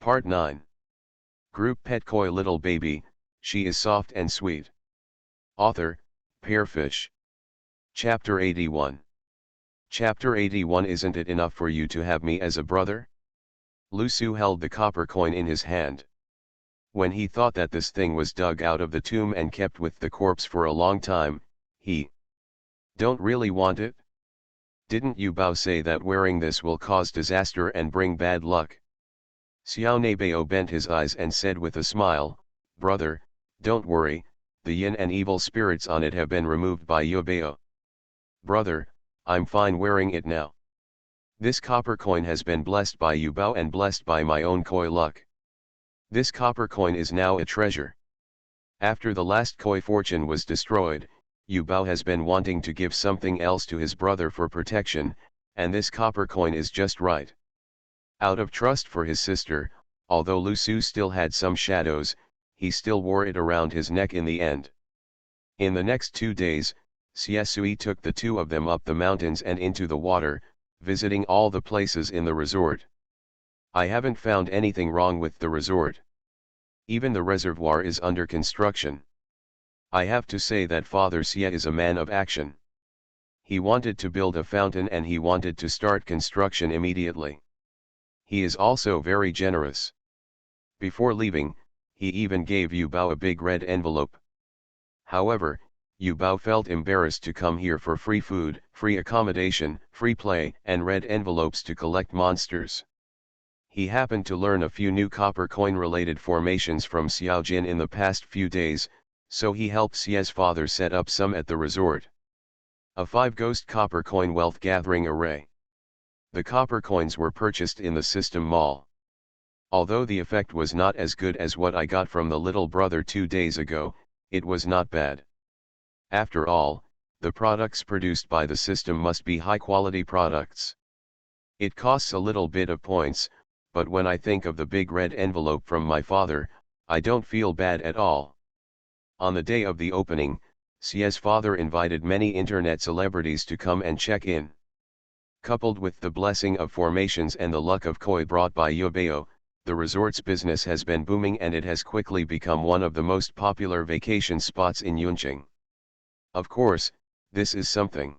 Part 9. Group Pet Koi Little Baby, She is Soft and Sweet. Author, Pearfish. Chapter 81. Chapter 81. Isn't it enough for you to have me as a brother? Lusu held the copper coin in his hand. When he thought that this thing was dug out of the tomb and kept with the corpse for a long time, he don't really want it? Didn't Yu Bao say that wearing this will cause disaster and bring bad luck? Xiao Neibao bent his eyes and said with a smile, "Brother, don't worry, the yin and evil spirits on it have been removed by Yu Bao. Brother, I'm fine wearing it now. This copper coin has been blessed by Yu Bao and blessed by my own koi luck. This copper coin is now a treasure. After the last koi fortune was destroyed, Yu Bao has been wanting to give something else to his brother for protection, and this copper coin is just right." Out of trust for his sister, although Lusu still had some shadows, he still wore it around his neck in the end. In the next 2 days, Siesui took the two of them up the mountains and into the water, visiting all the places in the resort. I haven't found anything wrong with the resort. Even the reservoir is under construction. I have to say that Father Xie is a man of action. He wanted to build a fountain and he wanted to start construction immediately. He is also very generous. Before leaving, he even gave Yu Bao a big red envelope. However, Yu Bao felt embarrassed to come here for free food, free accommodation, free play, and red envelopes to collect monsters. He happened to learn a few new copper coin-related formations from Xiao Jin in the past few days, so he helped Xie's father set up some at the resort. A 5-ghost copper coin wealth gathering array. The copper coins were purchased in the system mall. Although the effect was not as good as what I got from the little brother 2 days ago, it was not bad. After all, the products produced by the system must be high-quality products. It costs a little bit of points, but when I think of the big red envelope from my father, I don't feel bad at all. On the day of the opening, Xie's father invited many internet celebrities to come and check in. Coupled with the blessing of formations and the luck of koi brought by Yu Bao, the resort's business has been booming and it has quickly become one of the most popular vacation spots in Yunqing. Of course, this is something.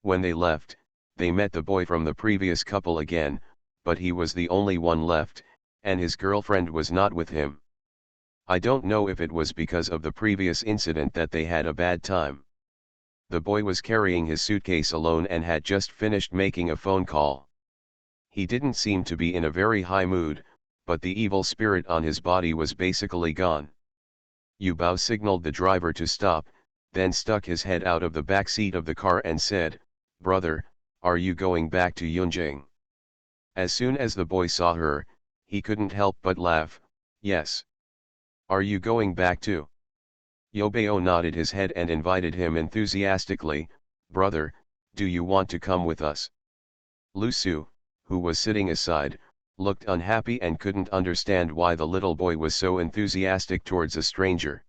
When they left, they met the boy from the previous couple again, but he was the only one left, and his girlfriend was not with him. I don't know if it was because of the previous incident that they had a bad time. The boy was carrying his suitcase alone and had just finished making a phone call. He didn't seem to be in a very high mood, but the evil spirit on his body was basically gone. Yu Bao signaled the driver to stop, then stuck his head out of the back seat of the car and said, "Brother, are you going back to Yunqing?" As soon as the boy saw her, he couldn't help but laugh. "Yes. Are you going back too?" Yu Bao nodded his head and invited him enthusiastically, "Brother, do you want to come with us?" Lusu, who was sitting aside, looked unhappy and couldn't understand why the little boy was so enthusiastic towards a stranger.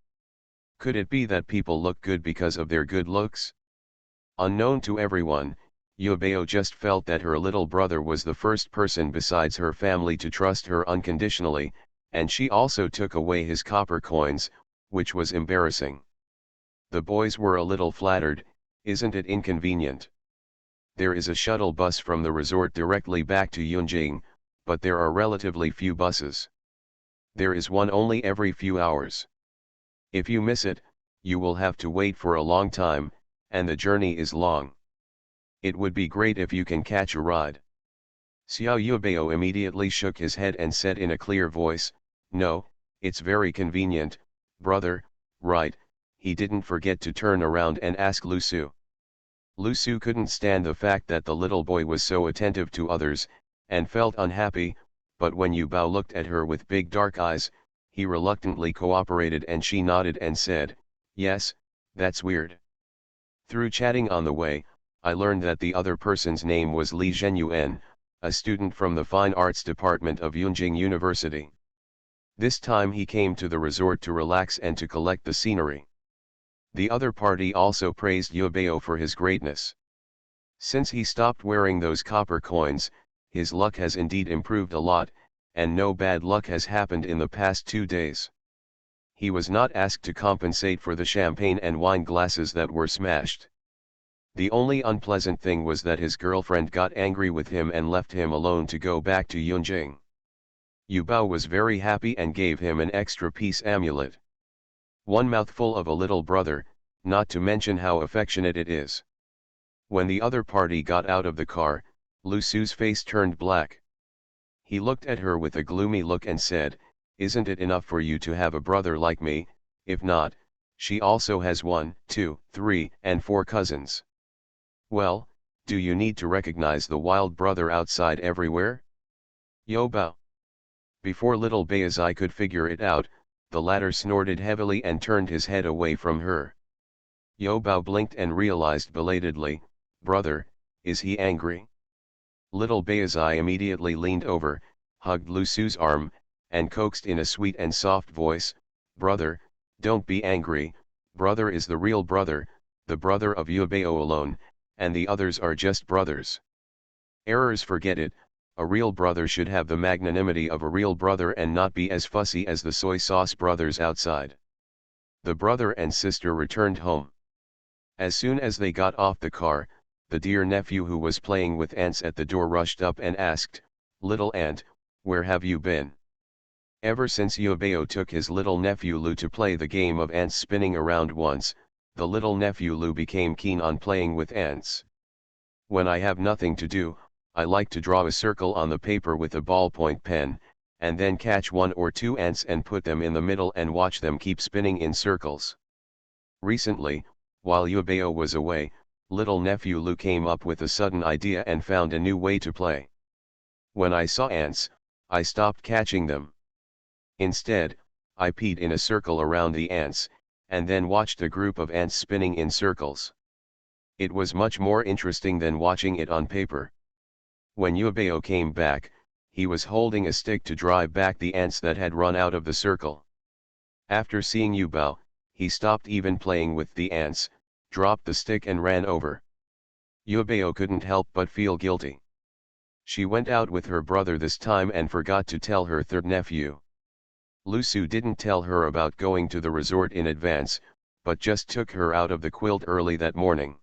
Could it be that people look good because of their good looks? Unknown to everyone, Yu Bao just felt that her little brother was the first person besides her family to trust her unconditionally, and she also took away his copper coins, which was embarrassing. The boys were a little flattered. Isn't it inconvenient? There is a shuttle bus from the resort directly back to Yunqing, but there are relatively few buses. There is one only every few hours. If you miss it, you will have to wait for a long time, and the journey is long. It would be great if you can catch a ride. Xiao Yubao immediately shook his head and said in a clear voice, "No, it's very convenient, brother, right?" He didn't forget to turn around and ask Lusu. Lusu couldn't stand the fact that the little boy was so attentive to others, and felt unhappy, but when Yu Bao looked at her with big dark eyes, he reluctantly cooperated and she nodded and said, "Yes, that's weird." Through chatting on the way, I learned that the other person's name was Li Zhenyuan, a student from the Fine Arts Department of Yunqing University. This time he came to the resort to relax and to collect the scenery. The other party also praised Yu Bao for his greatness. Since he stopped wearing those copper coins, his luck has indeed improved a lot, and no bad luck has happened in the past 2 days. He was not asked to compensate for the champagne and wine glasses that were smashed. The only unpleasant thing was that his girlfriend got angry with him and left him alone to go back to Yunjing. Yu Bao was very happy and gave him an extra piece amulet. One mouthful of a little brother, not to mention how affectionate it is. When the other party got out of the car, Lu Su's face turned black. He looked at her with a gloomy look and said, "Isn't it enough for you to have a brother like me? If not, she also has 1, 2, 3, and 4 cousins. Well, do you need to recognize the wild brother outside everywhere?" Yo Bao. Before little Baizai could figure it out, the latter snorted heavily and turned his head away from her. Yo Bao blinked and realized belatedly, "Brother, is he angry?" Little Baizai immediately leaned over, hugged Lu Su's arm, and coaxed in a sweet and soft voice, "Brother, don't be angry, brother is the real brother, the brother of Yubao alone, and the others are just brothers. Errors forget it, a real brother should have the magnanimity of a real brother and not be as fussy as the soy sauce brothers outside." The brother and sister returned home. As soon as they got off the car, the dear nephew who was playing with ants at the door rushed up and asked, "Little ant, where have you been?" Ever since Yubao took his little nephew Lu to play the game of ants spinning around once, the little nephew Lu became keen on playing with ants. "When I have nothing to do, I like to draw a circle on the paper with a ballpoint pen, and then catch 1 or 2 ants and put them in the middle and watch them keep spinning in circles." Recently, while Yubao was away, little nephew Lu came up with a sudden idea and found a new way to play. "When I saw ants, I stopped catching them. Instead, I peed in a circle around the ants, and then watched a group of ants spinning in circles. It was much more interesting than watching it on paper." When Yubao came back, he was holding a stick to drive back the ants that had run out of the circle. After seeing Yubao, he stopped even playing with the ants, dropped the stick and ran over. Yubao couldn't help but feel guilty. She went out with her brother this time and forgot to tell her third nephew. Lu Su didn't tell her about going to the resort in advance, but just took her out of the quilt early that morning.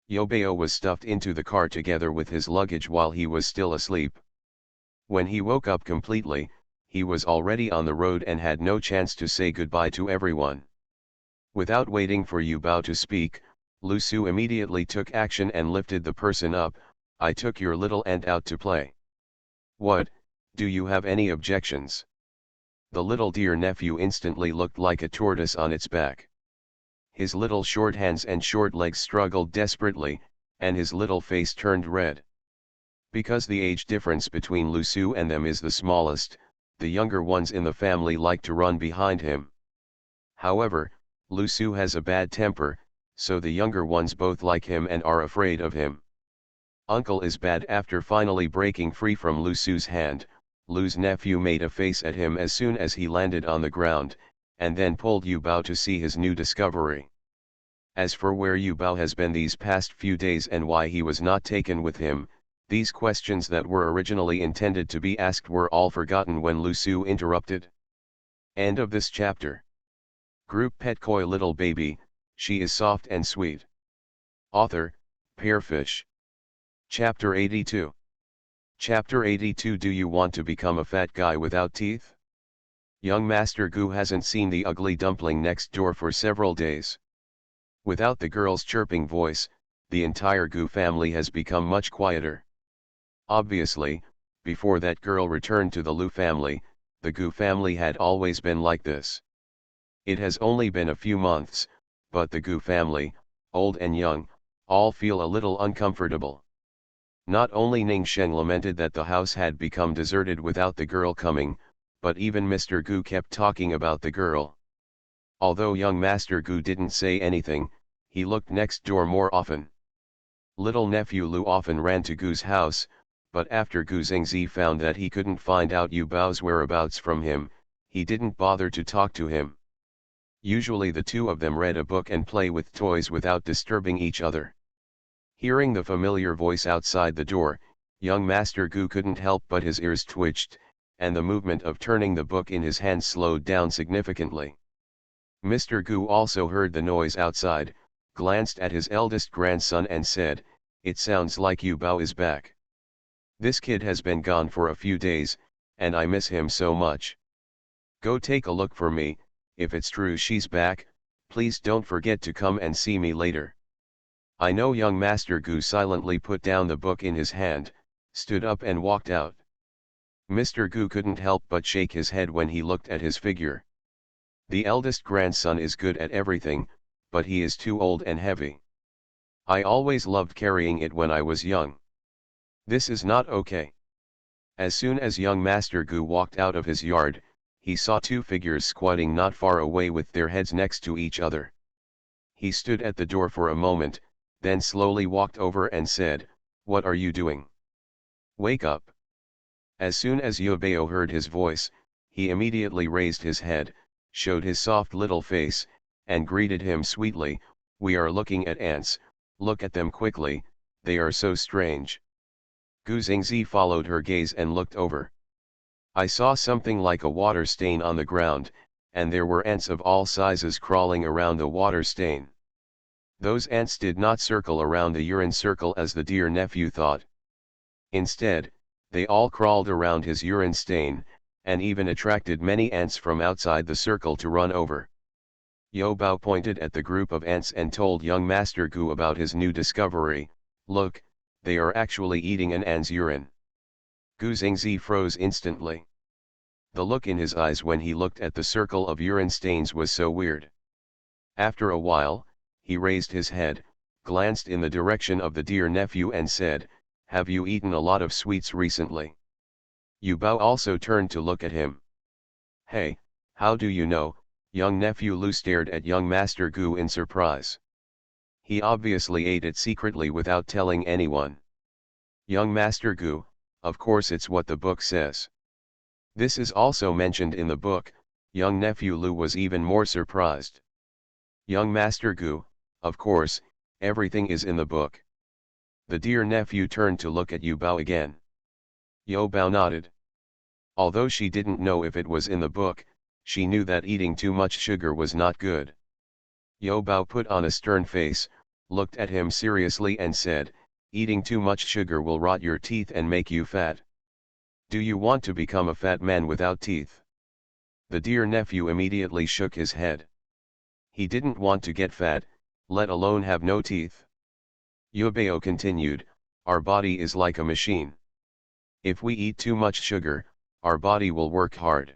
Yubao was stuffed into the car together with his luggage while he was still asleep. When he woke up completely, he was already on the road and had no chance to say goodbye to everyone. Without waiting for Yubao to speak, Lu Su immediately took action and lifted the person up. "I took your little ant out to play. What, do you have any objections?" The little dear nephew instantly looked like a tortoise on its back. His little short hands and short legs struggled desperately, and his little face turned red. Because the age difference between Lu Su and them is the smallest, the younger ones in the family like to run behind him. However, Lu Su has a bad temper, so the younger ones both like him and are afraid of him. Uncle is bad. After finally breaking free from Lu Su's hand, Lu's nephew made a face at him as soon as he landed on the ground, and then pulled Yubao to see his new discovery. As for where Yubao has been these past few days and why he was not taken with him, these questions that were originally intended to be asked were all forgotten when Lu Su interrupted. End of this chapter. Group Pet Koi Little Baby, she is soft and sweet. Author, Pearfish. Chapter 82. Chapter 82. Do you want to become a fat guy without teeth? Young Master Gu hasn't seen the ugly dumpling next door for several days. Without the girl's chirping voice, the entire Gu family has become much quieter. Obviously, before that girl returned to the Lu family, the Gu family had always been like this. It has only been a few months, but the Gu family, old and young, all feel a little uncomfortable. Not only Ning Sheng lamented that the house had become deserted without the girl coming, but even Mr. Gu kept talking about the girl. Although young Master Gu didn't say anything, he looked next door more often. Little nephew Lu often ran to Gu's house, but after Gu Zhengzi found that he couldn't find out Yu Bao's whereabouts from him, he didn't bother to talk to him. Usually the two of them read a book and play with toys without disturbing each other. Hearing the familiar voice outside the door, young Master Gu couldn't help but his ears twitched, and the movement of turning the book in his hand slowed down significantly. Mr. Gu also heard the noise outside, glanced at his eldest grandson and said, "It sounds like Yu Bao is back. This kid has been gone for a few days, and I miss him so much. Go take a look for me. If it's true she's back, please don't forget to come and see me later." I know. Young Master Gu silently put down the book in his hand, stood up and walked out. Mr. Gu couldn't help but shake his head when he looked at his figure. The eldest grandson is good at everything, but he is too old and heavy. I always loved carrying it when I was young. This is not okay. As soon as young Master Gu walked out of his yard, he saw two figures squatting not far away with their heads next to each other. He stood at the door for a moment, then slowly walked over and said, "What are you doing? Wake up." As soon as Yobeo heard his voice, he immediately raised his head, showed his soft little face, and greeted him sweetly, "We are looking at ants, look at them quickly, they are so strange." Gu Xingzi followed her gaze and looked over. I saw something like a water stain on the ground, and there were ants of all sizes crawling around the water stain. Those ants did not circle around the urine circle as the dear nephew thought. Instead, they all crawled around his urine stain, and even attracted many ants from outside the circle to run over. Yo Bao pointed at the group of ants and told young Master Gu about his new discovery. "Look, they are actually eating an ant's urine." Gu Xingzi froze instantly. The look in his eyes when he looked at the circle of urine stains was so weird. After a while, he raised his head, glanced in the direction of the dear nephew and said, "Have you eaten a lot of sweets recently?" Yu Bao also turned to look at him. "Hey, how do you know?" Young nephew Lu stared at young Master Gu in surprise. He obviously ate it secretly without telling anyone. Young Master Gu, "Of course it's what the book says." This is also mentioned in the book. Young nephew Lu was even more surprised. Young Master Gu, "Of course, everything is in the book." The dear nephew turned to look at Yu Bao again. Yo Bao nodded. Although she didn't know if it was in the book, she knew that eating too much sugar was not good. Yo Bao put on a stern face, looked at him seriously and said, "Eating too much sugar will rot your teeth and make you fat. Do you want to become a fat man without teeth?" The dear nephew immediately shook his head. He didn't want to get fat, let alone have no teeth. Yobeo continued, "Our body is like a machine. If we eat too much sugar, our body will work hard.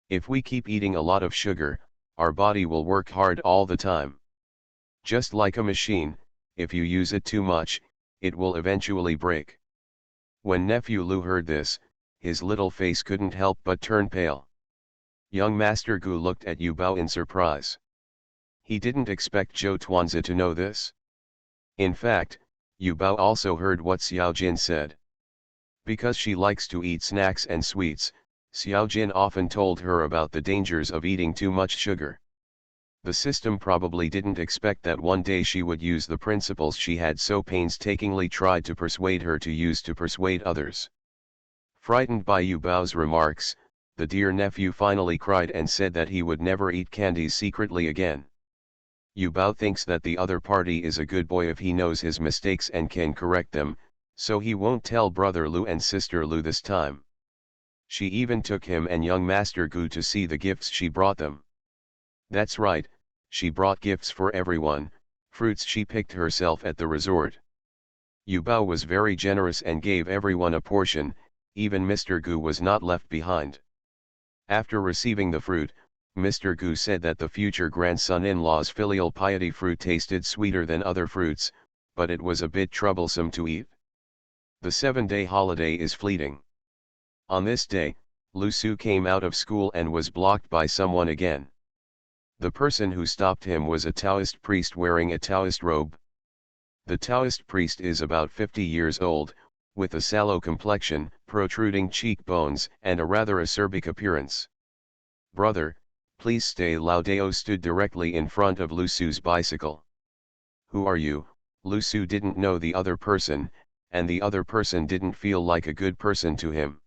If we keep eating a lot of sugar, our body will work hard all the time. Just like a machine, if you use it too much, it will eventually break." When nephew Lu heard this, his little face couldn't help but turn pale. Young Master Gu looked at Yu Bao in surprise. He didn't expect Zhou Tuanzi to know this. In fact, Yu Bao also heard what Xiao Jin said. Because she likes to eat snacks and sweets, Xiao Jin often told her about the dangers of eating too much sugar. The system probably didn't expect that one day she would use the principles she had so painstakingly tried to persuade her to use to persuade others. Frightened by Yu Bao's remarks, the dear nephew finally cried and said that he would never eat candies secretly again. Yu Bao thinks that the other party is a good boy if he knows his mistakes and can correct them, so he won't tell brother Lu and sister Lu this time. She even took him and young Master Gu to see the gifts she brought them. That's right, she brought gifts for everyone, fruits she picked herself at the resort. Yu Bao was very generous and gave everyone a portion, even Mr. Gu was not left behind. After receiving the fruit, Mr. Gu said that the future grandson-in-law's filial piety fruit tasted sweeter than other fruits, but it was a bit troublesome to eat. The 7-day holiday is fleeting. On this day, Lu Su came out of school and was blocked by someone again. The person who stopped him was a Taoist priest wearing a Taoist robe. The Taoist priest is about 50 years old, with a sallow complexion, protruding cheekbones, and a rather acerbic appearance. "Brother, please stay." Lao Dao stood directly in front of Lu Su's bicycle. "Who are you?" Lu Su didn't know the other person, and the other person didn't feel like a good person to him.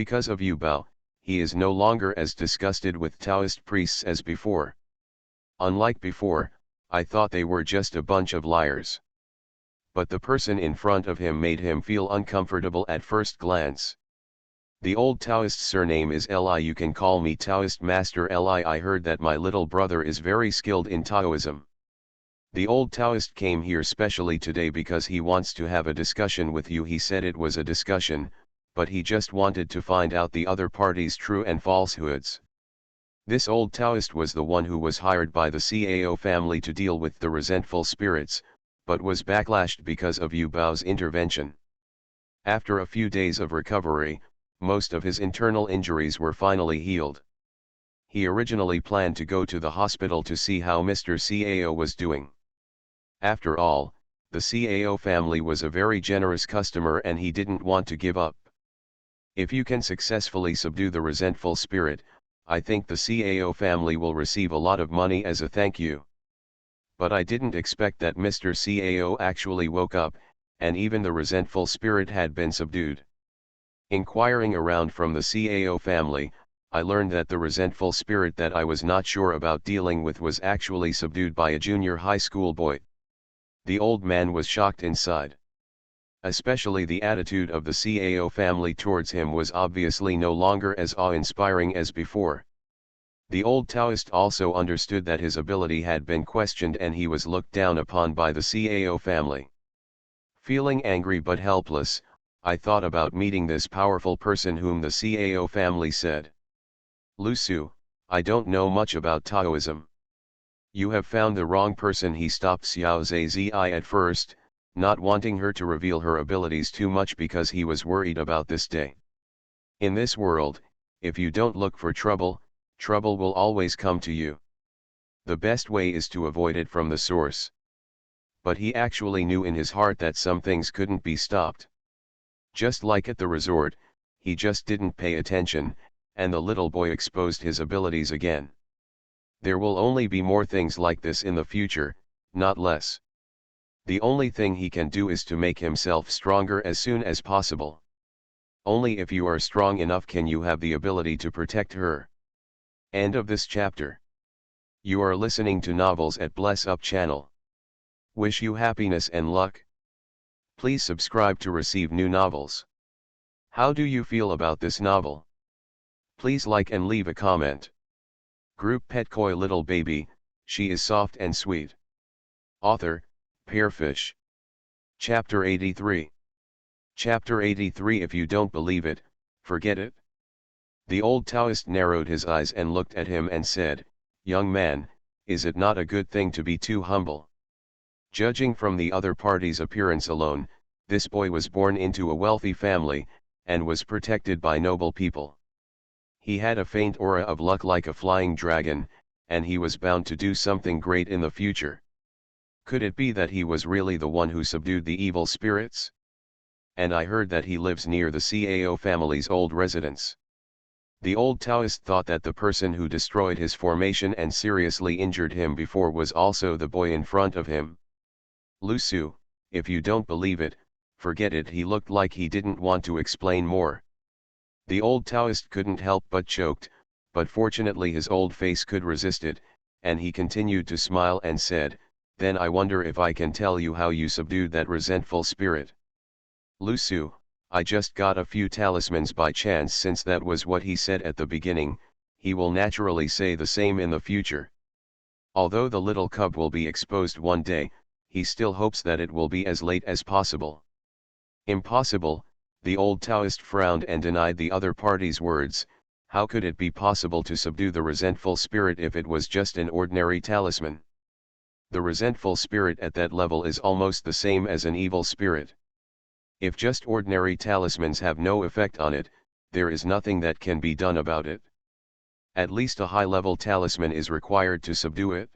because of Yu Bao, he is no longer as disgusted with Taoist priests as before. Unlike before, I thought they were just a bunch of liars. But the person in front of him made him feel uncomfortable at first glance. The old Taoist's surname is Li. You can call me Taoist Master Li. I heard that my little brother is very skilled in Taoism. The old Taoist came here specially today because he wants to have a discussion with you. He said it was a discussion, but he just wanted to find out the other party's true and falsehoods. This old Taoist was the one who was hired by the Cao family to deal with the resentful spirits, but was backlashed because of Yu Bao's intervention. After a few days of recovery, most of his internal injuries were finally healed. He originally planned to go to the hospital to see how Mr. Cao was doing. After all, the Cao family was a very generous customer and he didn't want to give up. If you can successfully subdue the resentful spirit, I think the Cao family will receive a lot of money as a thank you. But I didn't expect that Mr. Cao actually woke up, and even the resentful spirit had been subdued. Inquiring around from the Cao family, I learned that the resentful spirit that I was not sure about dealing with was actually subdued by a junior high school boy. The old man was shocked inside. Especially the attitude of the Cao family towards him was obviously no longer as awe-inspiring as before. The old Taoist also understood that his ability had been questioned and he was looked down upon by the Cao family. Feeling angry but helpless, I thought about meeting this powerful person whom the Cao family said. "Lu Su, I don't know much about Taoism. You have found the wrong person." He stopped Xiao Zhi at first, not wanting her to reveal her abilities too much because he was worried about this day. In this world, if you don't look for trouble, trouble will always come to you. The best way is to avoid it from the source. But he actually knew in his heart that some things couldn't be stopped. Just like at the resort, he just didn't pay attention, and the little boy exposed his abilities again. There will only be more things like this in the future, not less. The only thing he can do is to make himself stronger as soon as possible. Only if you are strong enough can you have the ability to protect her. End of this chapter. You are listening to Novels at Bless Up channel. Wish you happiness and luck. Please subscribe to receive new novels. How do you feel about this novel? Please like and leave a comment. Group Pet Koi Little Baby, she is soft and sweet. Author, Pearfish. Chapter 83. Chapter 83. If you don't believe it, forget it. The old Taoist narrowed his eyes and looked at him and said, "Young man, is it not a good thing to be too humble?" Judging from the other party's appearance alone, this boy was born into a wealthy family, and was protected by noble people. He had a faint aura of luck like a flying dragon, and he was bound to do something great in the future. Could it be that he was really the one who subdued the evil spirits? And I heard that he lives near the Cao family's old residence. The old Taoist thought that the person who destroyed his formation and seriously injured him before was also the boy in front of him. "Lu Su, if you don't believe it, forget it." He looked like he didn't want to explain more. The old Taoist couldn't help but choked, but fortunately his old face could resist it, and he continued to smile and said, "Then I wonder if I can tell you how you subdued that resentful spirit." "Lu Su, I just got a few talismans by chance." Since that was what he said at the beginning, he will naturally say the same in the future. Although the little cub will be exposed one day, he still hopes that it will be as late as possible. Impossible, the old Taoist frowned and denied the other party's words. How could it be possible to subdue the resentful spirit if it was just an ordinary talisman? The resentful spirit at that level is almost the same as an evil spirit. If just ordinary talismans have no effect on it, there is nothing that can be done about it. At least a high-level talisman is required to subdue it.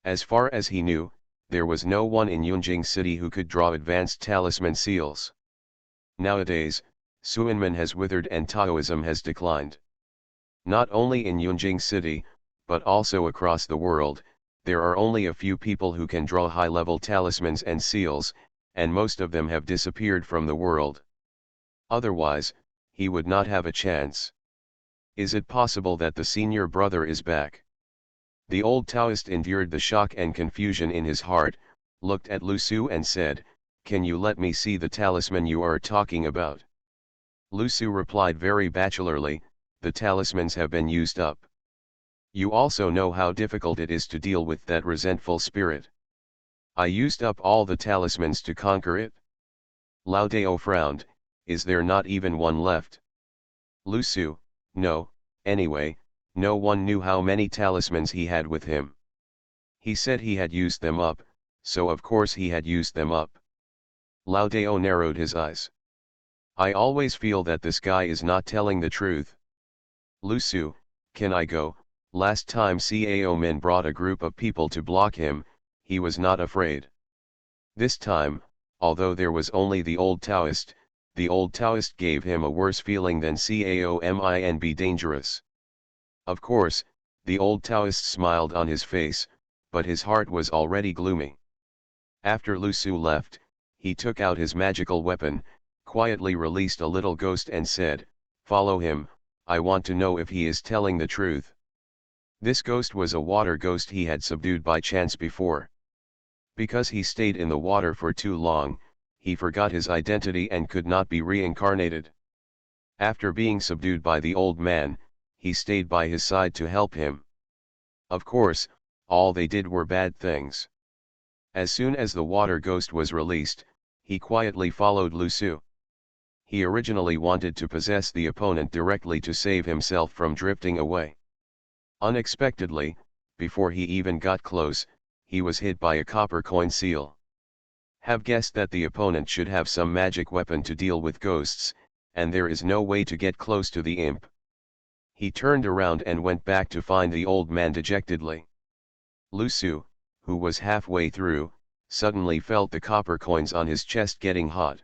As far as he knew, there was no one in Yunjing City who could draw advanced talisman seals. Nowadays, Suanmen has withered and Taoism has declined. Not only in Yunjing City, but also across the world, there are only a few people who can draw high-level talismans and seals, and most of them have disappeared from the world. Otherwise, he would not have a chance. Is it possible that the senior brother is back? The old Taoist endured the shock and confusion in his heart, looked at Lu Su and said, "Can you let me see the talisman you are talking about?" Lu Su replied very bachelorly, "The talismans have been used up. You also know how difficult it is to deal with that resentful spirit. I used up all the talismans to conquer it." Lao Dao frowned, "Is there not even one left?" Lu Su, "No, anyway, no one knew how many talismans he had with him. He said he had used them up, so of course he had used them up." Lao Dao narrowed his eyes. "I always feel that this guy is not telling the truth." Lu Su, "Can I go? Last time Cao Min brought a group of people to block him, he was not afraid. This time, although there was only the old Taoist gave him a worse feeling than Caomb dangerous." Of course, the old Taoist smiled on his face, but his heart was already gloomy. After Lu Su left, he took out his magical weapon, quietly released a little ghost and said, "Follow him, I want to know if he is telling the truth." This ghost was a water ghost he had subdued by chance before. Because he stayed in the water for too long, he forgot his identity and could not be reincarnated. After being subdued by the old man, he stayed by his side to help him. Of course, all they did were bad things. As soon as the water ghost was released, he quietly followed Lu Su. He originally wanted to possess the opponent directly to save himself from drifting away. Unexpectedly, before he even got close, he was hit by a copper coin seal. Have guessed that the opponent should have some magic weapon to deal with ghosts, and there is no way to get close to the imp. He turned around and went back to find the old man dejectedly. Lu Su, who was halfway through, suddenly felt the copper coins on his chest getting hot.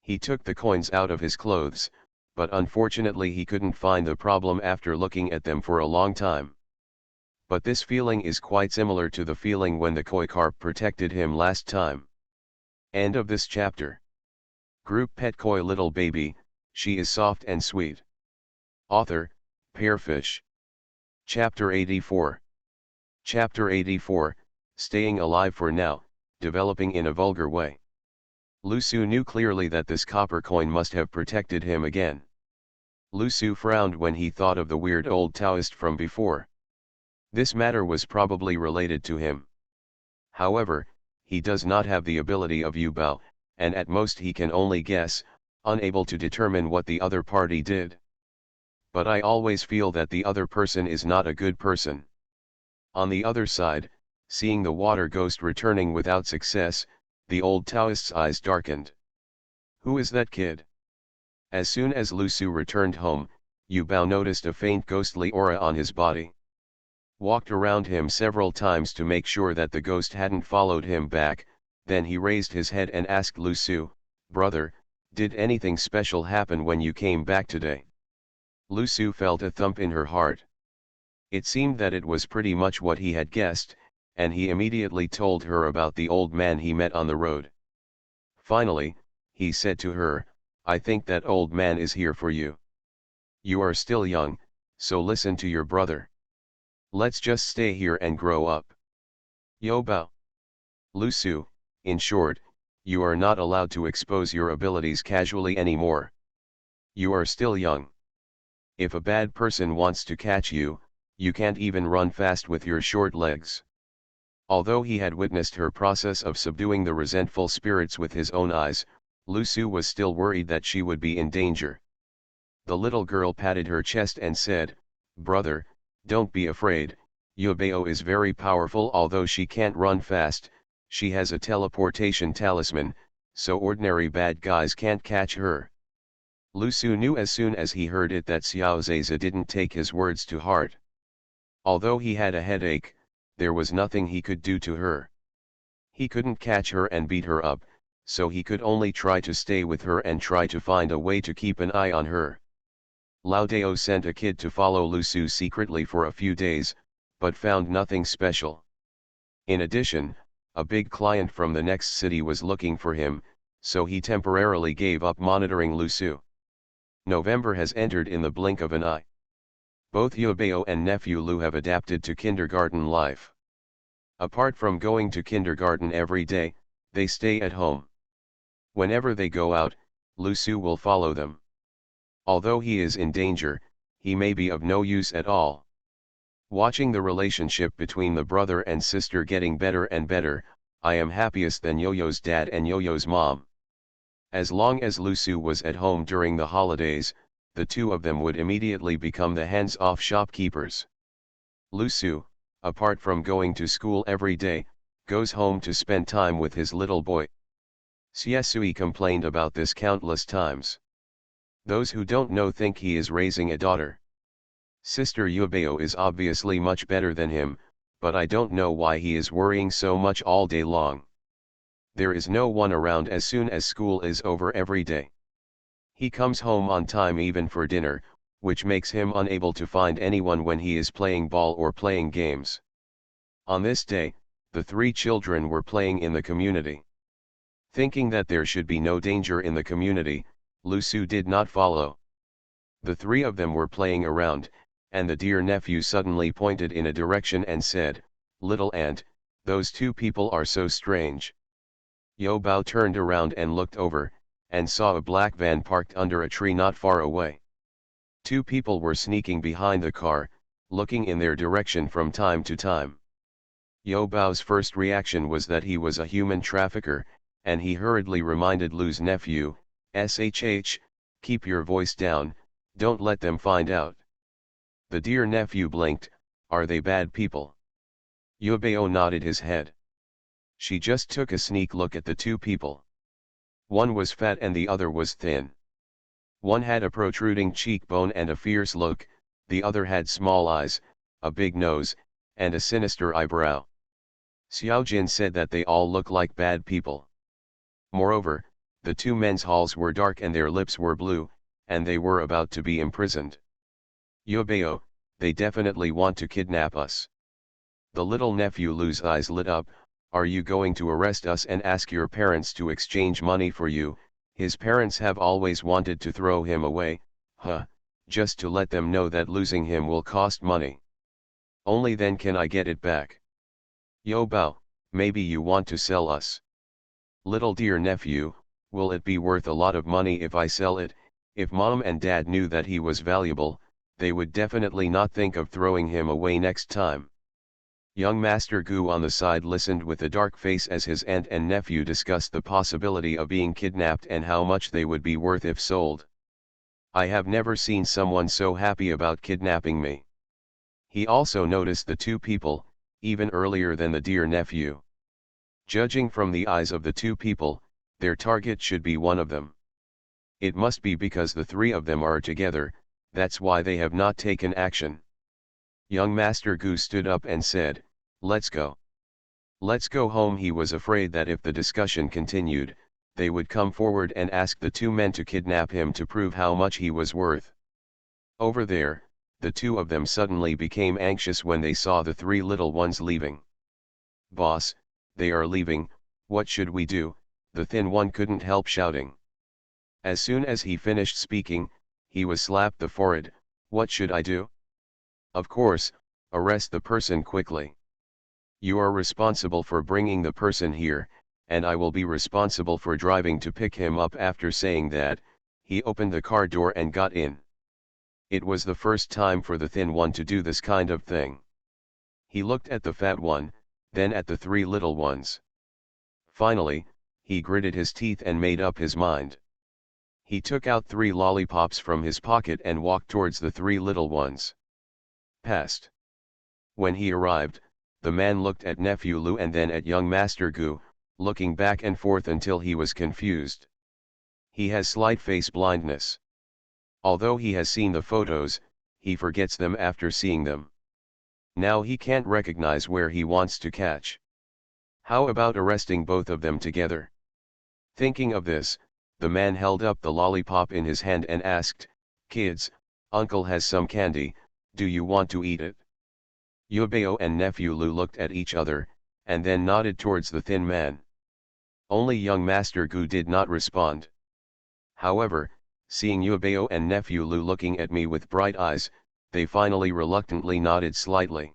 He took the coins out of his clothes, but unfortunately he couldn't find the problem after looking at them for a long time. But this feeling is quite similar to the feeling when the koi carp protected him last time. End of this chapter. Group Pet Koi Little Baby, she is soft and sweet. Author, Pearfish. Chapter 84. Chapter 84, Staying Alive for Now, Developing in a Vulgar Way. Lu Su knew clearly that this copper coin must have protected him again. Lu Su frowned when he thought of the weird old Taoist from before. This matter was probably related to him. However, he does not have the ability of Yu Bao, and at most he can only guess, unable to determine what the other party did. But I always feel that the other person is not a good person. On the other side, seeing the water ghost returning without success, the old Taoist's eyes darkened. Who is that kid? As soon as Lu Su returned home, Yu Bao noticed a faint ghostly aura on his body. Walked around him several times to make sure that the ghost hadn't followed him back, then he raised his head and asked Lu Su, "Brother, did anything special happen when you came back today?" Lu Su felt a thump in her heart. It seemed that it was pretty much what he had guessed, and he immediately told her about the old man he met on the road. Finally, he said to her, "I think that old man is here for you. You are still young, so listen to your brother. Let's just stay here and grow up." Yo Bao. Lu Su, in short, you are not allowed to expose your abilities casually anymore. You are still young. If a bad person wants to catch you, you can't even run fast with your short legs. Although he had witnessed her process of subduing the resentful spirits with his own eyes, Lu Su was still worried that she would be in danger. The little girl patted her chest and said, "Brother, don't be afraid, Yubao is very powerful. Although she can't run fast, she has a teleportation talisman, so ordinary bad guys can't catch her." Lu Su knew as soon as he heard it that Xiao Zeza didn't take his words to heart. Although he had a headache, there was nothing he could do to her. He couldn't catch her and beat her up, so he could only try to stay with her and try to find a way to keep an eye on her. Lao Dao sent a kid to follow Lu Su secretly for a few days, but found nothing special. In addition, a big client from the next city was looking for him, so he temporarily gave up monitoring Lu Su. November has entered in the blink of an eye. Both Yobeo and nephew Lu have adapted to kindergarten life. Apart from going to kindergarten every day, they stay at home. Whenever they go out, Lu Su will follow them. Although he is in danger, he may be of no use at all. Watching the relationship between the brother and sister getting better and better, I am happiest than Yo-Yo's dad and Yo-Yo's mom. As long as Lu Su was at home during the holidays, the two of them would immediately become the hands-off shopkeepers. Lu Su, apart from going to school every day, goes home to spend time with his little boy. Siesui complained about this countless times. Those who don't know think he is raising a daughter. Sister Yubeo is obviously much better than him, but I don't know why he is worrying so much all day long. There is no one around as soon as school is over every day. He comes home on time even for dinner, which makes him unable to find anyone when he is playing ball or playing games. On this day, the three children were playing in the community. Thinking that there should be no danger in the community, Lu Su did not follow. The three of them were playing around, and the dear nephew suddenly pointed in a direction and said, "Little aunt, those two people are so strange." Yo Bao turned around and looked over, and saw a black van parked under a tree not far away. Two people were sneaking behind the car, looking in their direction from time to time. Yo Bao's first reaction was that he was a human trafficker, and he hurriedly reminded Lu's nephew, "Shh, keep your voice down, don't let them find out." The dear nephew blinked, "Are they bad people?" Yubeo nodded his head. She just took a sneak look at the two people. One was fat and the other was thin. One had a protruding cheekbone and a fierce look, the other had small eyes, a big nose, and a sinister eyebrow. Xiaojin said that they all look like bad people. Moreover, the two men's halls were dark and their lips were blue, and they were about to be imprisoned. Yubeo, they definitely want to kidnap us. The little nephew Lu's eyes lit up. "Are you going to arrest us and ask your parents to exchange money for you? His parents have always wanted to throw him away, just to let them know that losing him will cost money. Only then can I get it back." "Yo Bao, maybe you want to sell us." "Little dear nephew, will it be worth a lot of money if I sell it? If mom and dad knew that he was valuable, they would definitely not think of throwing him away next time." Young Master Gu on the side listened with a dark face as his aunt and nephew discussed the possibility of being kidnapped and how much they would be worth if sold. "I have never seen someone so happy about kidnapping me." He also noticed the two people, even earlier than the dear nephew. Judging from the eyes of the two people, their target should be one of them. It must be because the three of them are together, that's why they have not taken action. Young Master Gu stood up and said, "Let's go. Let's go home." He was afraid that if the discussion continued, they would come forward and ask the two men to kidnap him to prove how much he was worth. Over there, the two of them suddenly became anxious when they saw the three little ones leaving. "Boss, they are leaving, what should we do?" the thin one couldn't help shouting. As soon as he finished speaking, he was slapped the forehead. "What should I do?" "Of course, arrest the person quickly. You are responsible for bringing the person here, and I will be responsible for driving to pick him up." After saying that, he opened the car door and got in. It was the first time for the thin one to do this kind of thing. He looked at the fat one, then at the three little ones. Finally, he gritted his teeth and made up his mind. He took out 3 lollipops from his pocket and walked towards the 3 little ones. Past. When he arrived, the man looked at nephew Lu and then at young Master Gu, looking back and forth until he was confused. He has slight face blindness. Although he has seen the photos, he forgets them after seeing them. Now he can't recognize where he wants to catch. How about arresting both of them together? Thinking of this, the man held up the lollipop in his hand and asked, "Kids, uncle has some candy, do you want to eat it?" Yubeo and nephew Lu looked at each other, and then nodded towards the thin man. Only young Master Gu did not respond. However, Seeing Yubeo and nephew Lu looking at me with bright eyes, they finally reluctantly nodded slightly.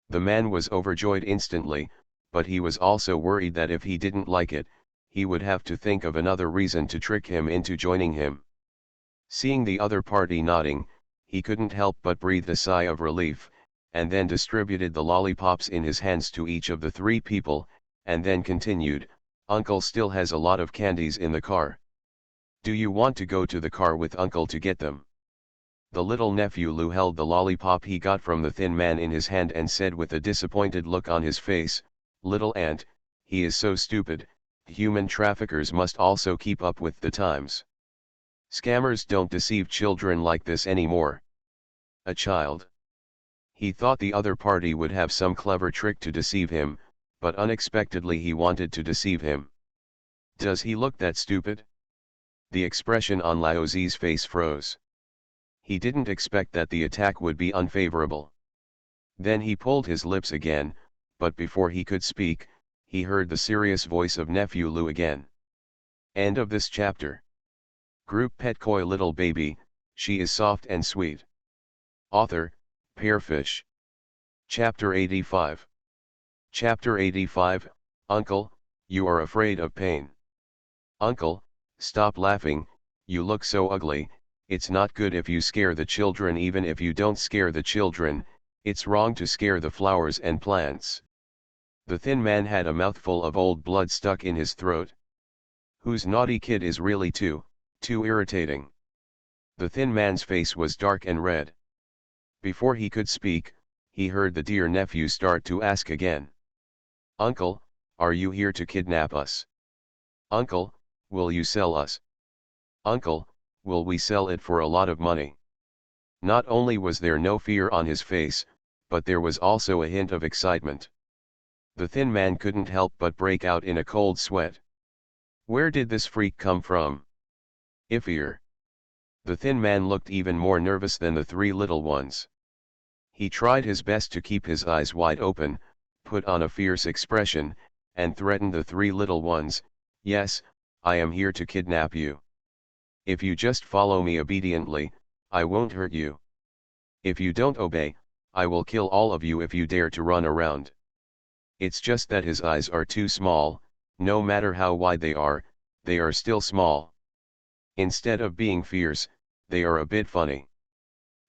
The man was overjoyed instantly, but he was also worried that if he didn't like it, he would have to think of another reason to trick him into joining him. Seeing the other party nodding, he couldn't help but breathe a sigh of relief, and then distributed the lollipops in his hands to each of the three people, and then continued, "Uncle still has a lot of candies in the car. Do you want to go to the car with Uncle to get them?" The little nephew Lu held the lollipop he got from the thin man in his hand and said with a disappointed look on his face, "Little aunt, he is so stupid, human traffickers must also keep up with the times. Scammers don't deceive children like this anymore." A child. He thought the other party would have some clever trick to deceive him, but unexpectedly he wanted to deceive him. Does he look that stupid? The expression on Lao Zi's face froze. He didn't expect that the attack would be unfavorable. Then he pulled his lips again, but before he could speak, he heard the serious voice of nephew Lu again. End of this chapter. Group Pet Koi Little Baby, she is soft and sweet. Author, Pearfish. Chapter 85. Chapter 85, Uncle, you are afraid of pain. Uncle, stop laughing, you look so ugly, it's not good if you scare the children. Even if you don't scare the children, it's wrong to scare the flowers and plants. The thin man had a mouthful of old blood stuck in his throat. Whose naughty kid is really too irritating? The thin man's face was dark and red. Before he could speak, he heard the dear nephew start to ask again. Uncle, are you here to kidnap us? Uncle, will you sell us? Uncle, will we sell it for a lot of money? Not only was there no fear on his face, but there was also a hint of excitement. The thin man couldn't help but break out in a cold sweat. Where did this freak come from? Ifir. The thin man looked even more nervous than the three little ones. He tried his best to keep his eyes wide open, put on a fierce expression, and threatened the three little ones, "Yes, I am here to kidnap you. If you just follow me obediently, I won't hurt you. If you don't obey, I will kill all of you if you dare to run around." It's just that his eyes are too small, no matter how wide they are still small. Instead of being fierce, they are a bit funny.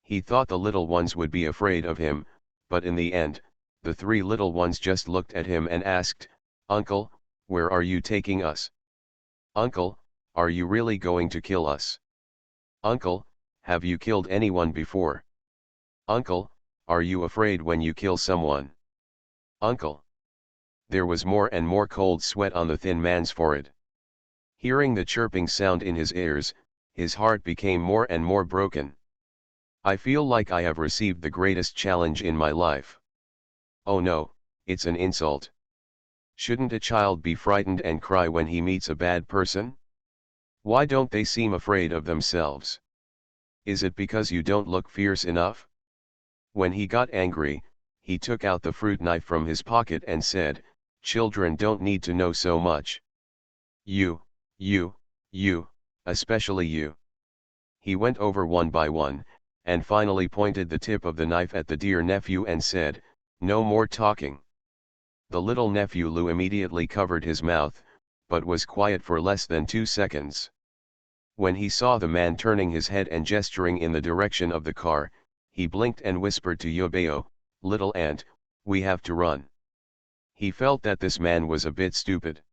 He thought the little ones would be afraid of him, but in the end, the three little ones just looked at him and asked, "Uncle, where are you taking us? Uncle, are you really going to kill us? Uncle, have you killed anyone before? Uncle, are you afraid when you kill someone? Uncle." There was more and more cold sweat on the thin man's forehead. Hearing the chirping sound in his ears, his heart became more and more broken. "I feel like I have received the greatest challenge in my life. Oh no, it's an insult. Shouldn't a child be frightened and cry when he meets a bad person? Why don't they seem afraid of themselves? Is it because you don't look fierce enough?" When he got angry, he took out the fruit knife from his pocket and said, "Children don't need to know so much. You, especially you." He went over one by one, and finally pointed the tip of the knife at the dear nephew and said, "No more talking." The little nephew Lu immediately covered his mouth, but was quiet for less than 2 seconds. When he saw the man turning his head and gesturing in the direction of the car, he blinked and whispered to Yubeo, "Little aunt, we have to run." He felt that this man was a bit stupid.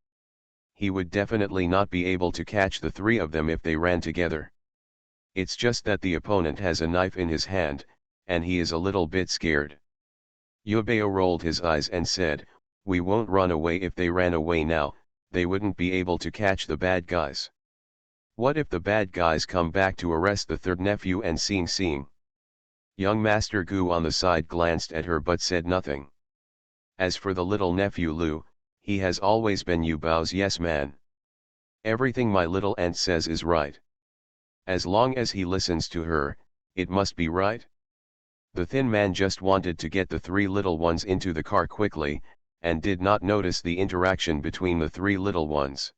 He would definitely not be able to catch the three of them if they ran together. It's just that the opponent has a knife in his hand, and he is a little bit scared. Yubeo rolled his eyes and said, "We won't run away. If they ran away now, they wouldn't be able to catch the bad guys. What if the bad guys come back to arrest the third nephew and seeing?" Young Master Gu on the side glanced at her but said nothing. As for the little nephew Lu, he has always been Yubao's yes man. Everything my little aunt says is right. As long as he listens to her, it must be right. The thin man just wanted to get the three little ones into the car quickly, and did not notice the interaction between the three little ones.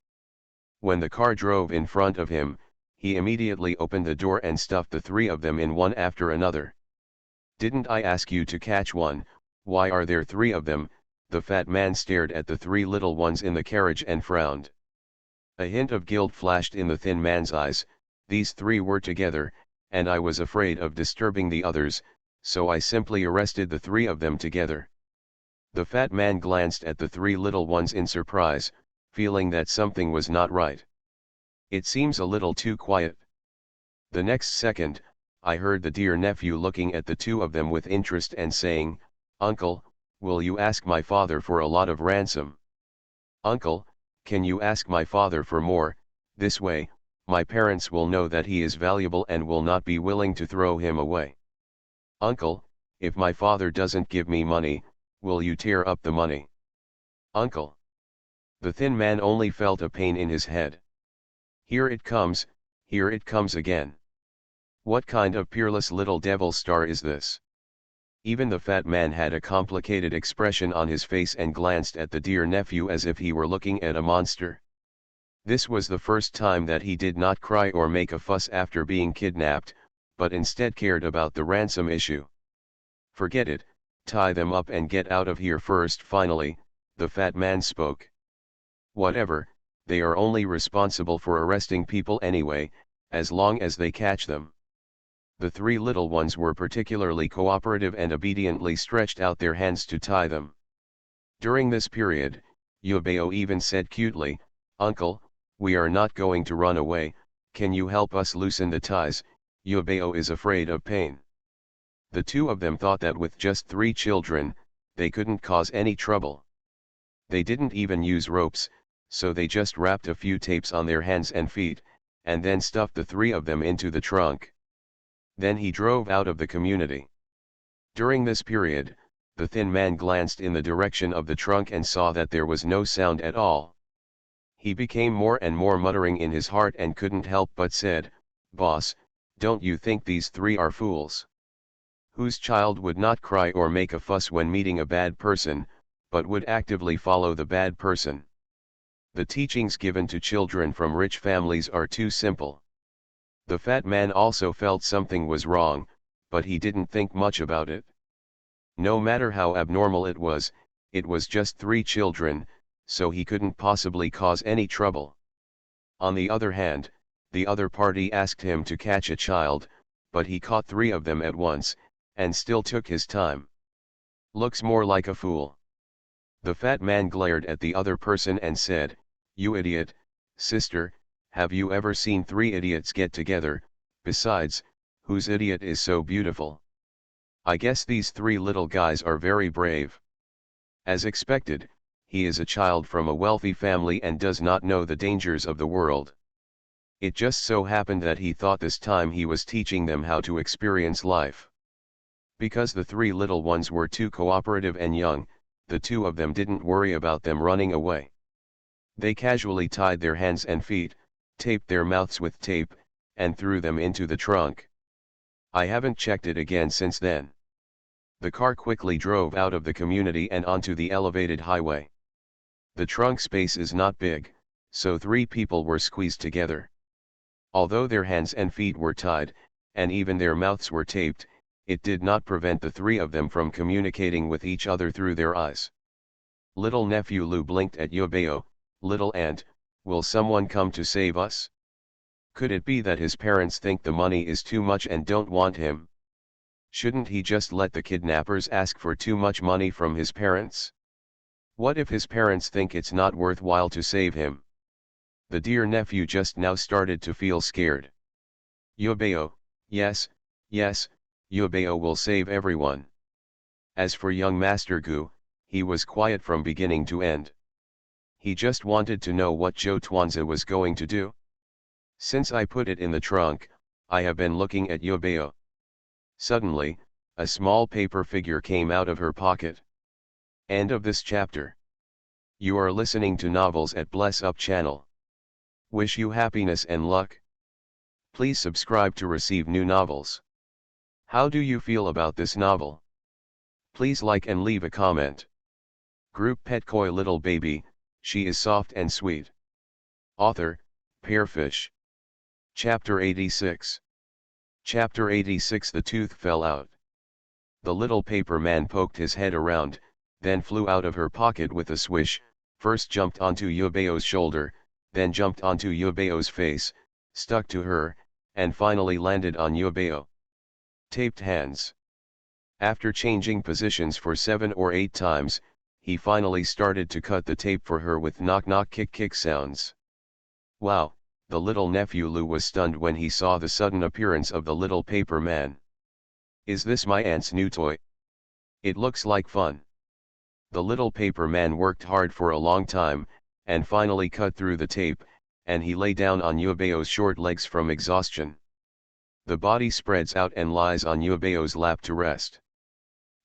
When the car drove in front of him, he immediately opened the door and stuffed the three of them in one after another. "Didn't I ask you to catch one? Why are there three of them?" The fat man stared at the three little ones in the carriage and frowned. A hint of guilt flashed in the thin man's eyes. "These three were together, and I was afraid of disturbing the others, so I simply arrested the three of them together." The fat man glanced at the three little ones in surprise, feeling that something was not right. "It seems a little too quiet." The next second, I heard the dear nephew looking at the two of them with interest and saying, "Uncle, will you ask my father for a lot of ransom?" "Uncle, can you ask my father for more? This way, my parents will know that he is valuable and will not be willing to throw him away." "Uncle, if my father doesn't give me money, will you tear up the money?" "Uncle." The thin man only felt a pain in his head. Here it comes again. What kind of peerless little devil star is this? Even the fat man had a complicated expression on his face and glanced at the dear nephew as if he were looking at a monster. This was the first time that he did not cry or make a fuss after being kidnapped, but instead cared about the ransom issue. "Forget it, tie them up and get out of here first." Finally, the fat man spoke. "Whatever, they are only responsible for arresting people anyway, as long as they catch them." The three little ones were particularly cooperative and obediently stretched out their hands to tie them. During this period, Yubeo even said cutely, "Uncle, we are not going to run away, can you help us loosen the ties? Yubeo is afraid of pain." The two of them thought that with just three children, they couldn't cause any trouble. They didn't even use ropes, so they just wrapped a few tapes on their hands and feet, and then stuffed the three of them into the trunk. Then he drove out of the community. During this period, the thin man glanced in the direction of the trunk and saw that there was no sound at all. He became more and more muttering in his heart and couldn't help but said, "Boss, don't you think these three are fools? Whose child would not cry or make a fuss when meeting a bad person, but would actively follow the bad person? The teachings given to children from rich families are too simple." The fat man also felt something was wrong, but he didn't think much about it. No matter how abnormal it was just three children, so he couldn't possibly cause any trouble. On the other hand, the other party asked him to catch a child, but he caught three of them at once, and still took his time. "Looks more like a fool." The fat man glared at the other person and said, "You idiot, sister, have you ever seen three idiots get together? Besides, whose idiot is so beautiful? I guess these three little guys are very brave." As expected, he is a child from a wealthy family and does not know the dangers of the world. It just so happened that he thought this time he was teaching them how to experience life. Because the three little ones were too cooperative and young, the two of them didn't worry about them running away. They casually tied their hands and feet, taped their mouths with tape, and threw them into the trunk. I haven't checked it again since then. The car quickly drove out of the community and onto the elevated highway. The trunk space is not big, so three people were squeezed together. Although their hands and feet were tied, and even their mouths were taped, it did not prevent the three of them from communicating with each other through their eyes. Little nephew Lu blinked at Yubeo. "Little aunt, will someone come to save us? Could it be that his parents think the money is too much and don't want him? Shouldn't he just let the kidnappers ask for too much money from his parents? What if his parents think it's not worthwhile to save him?" The dear nephew just now started to feel scared. "Yubeo, yes, Yubeo will save everyone." As for young Master Gu, he was quiet from beginning to end. He just wanted to know what Zhou Tuanzi was going to do. "Since I put it in the trunk, I have been looking at Yubeo." Suddenly, a small paper figure came out of her pocket. End of this chapter. You are listening to Novels at Bless Up channel. Wish you happiness and luck. Please subscribe to receive new novels. How do you feel about this novel? Please like and leave a comment. Group Pet Koi Little Baby, she is soft and sweet. Author, Pearfish. Chapter 86. Chapter 86. The tooth fell out. The little paper man poked his head around, then flew out of her pocket with a swish, first jumped onto Yubeo's shoulder, then jumped onto Yubeo's face, stuck to her, and finally landed on Yubeo. Taped hands. After changing positions for 7 or 8 times, he finally started to cut the tape for her with knock knock kick kick sounds. Wow, the little nephew Lou was stunned when he saw the sudden appearance of the little paper man. Is this my aunt's new toy? It looks like fun. The little paper man worked hard for a long time, and finally cut through the tape, and he lay down on Yubeo's short legs from exhaustion. The body spreads out and lies on Yubeo's lap to rest.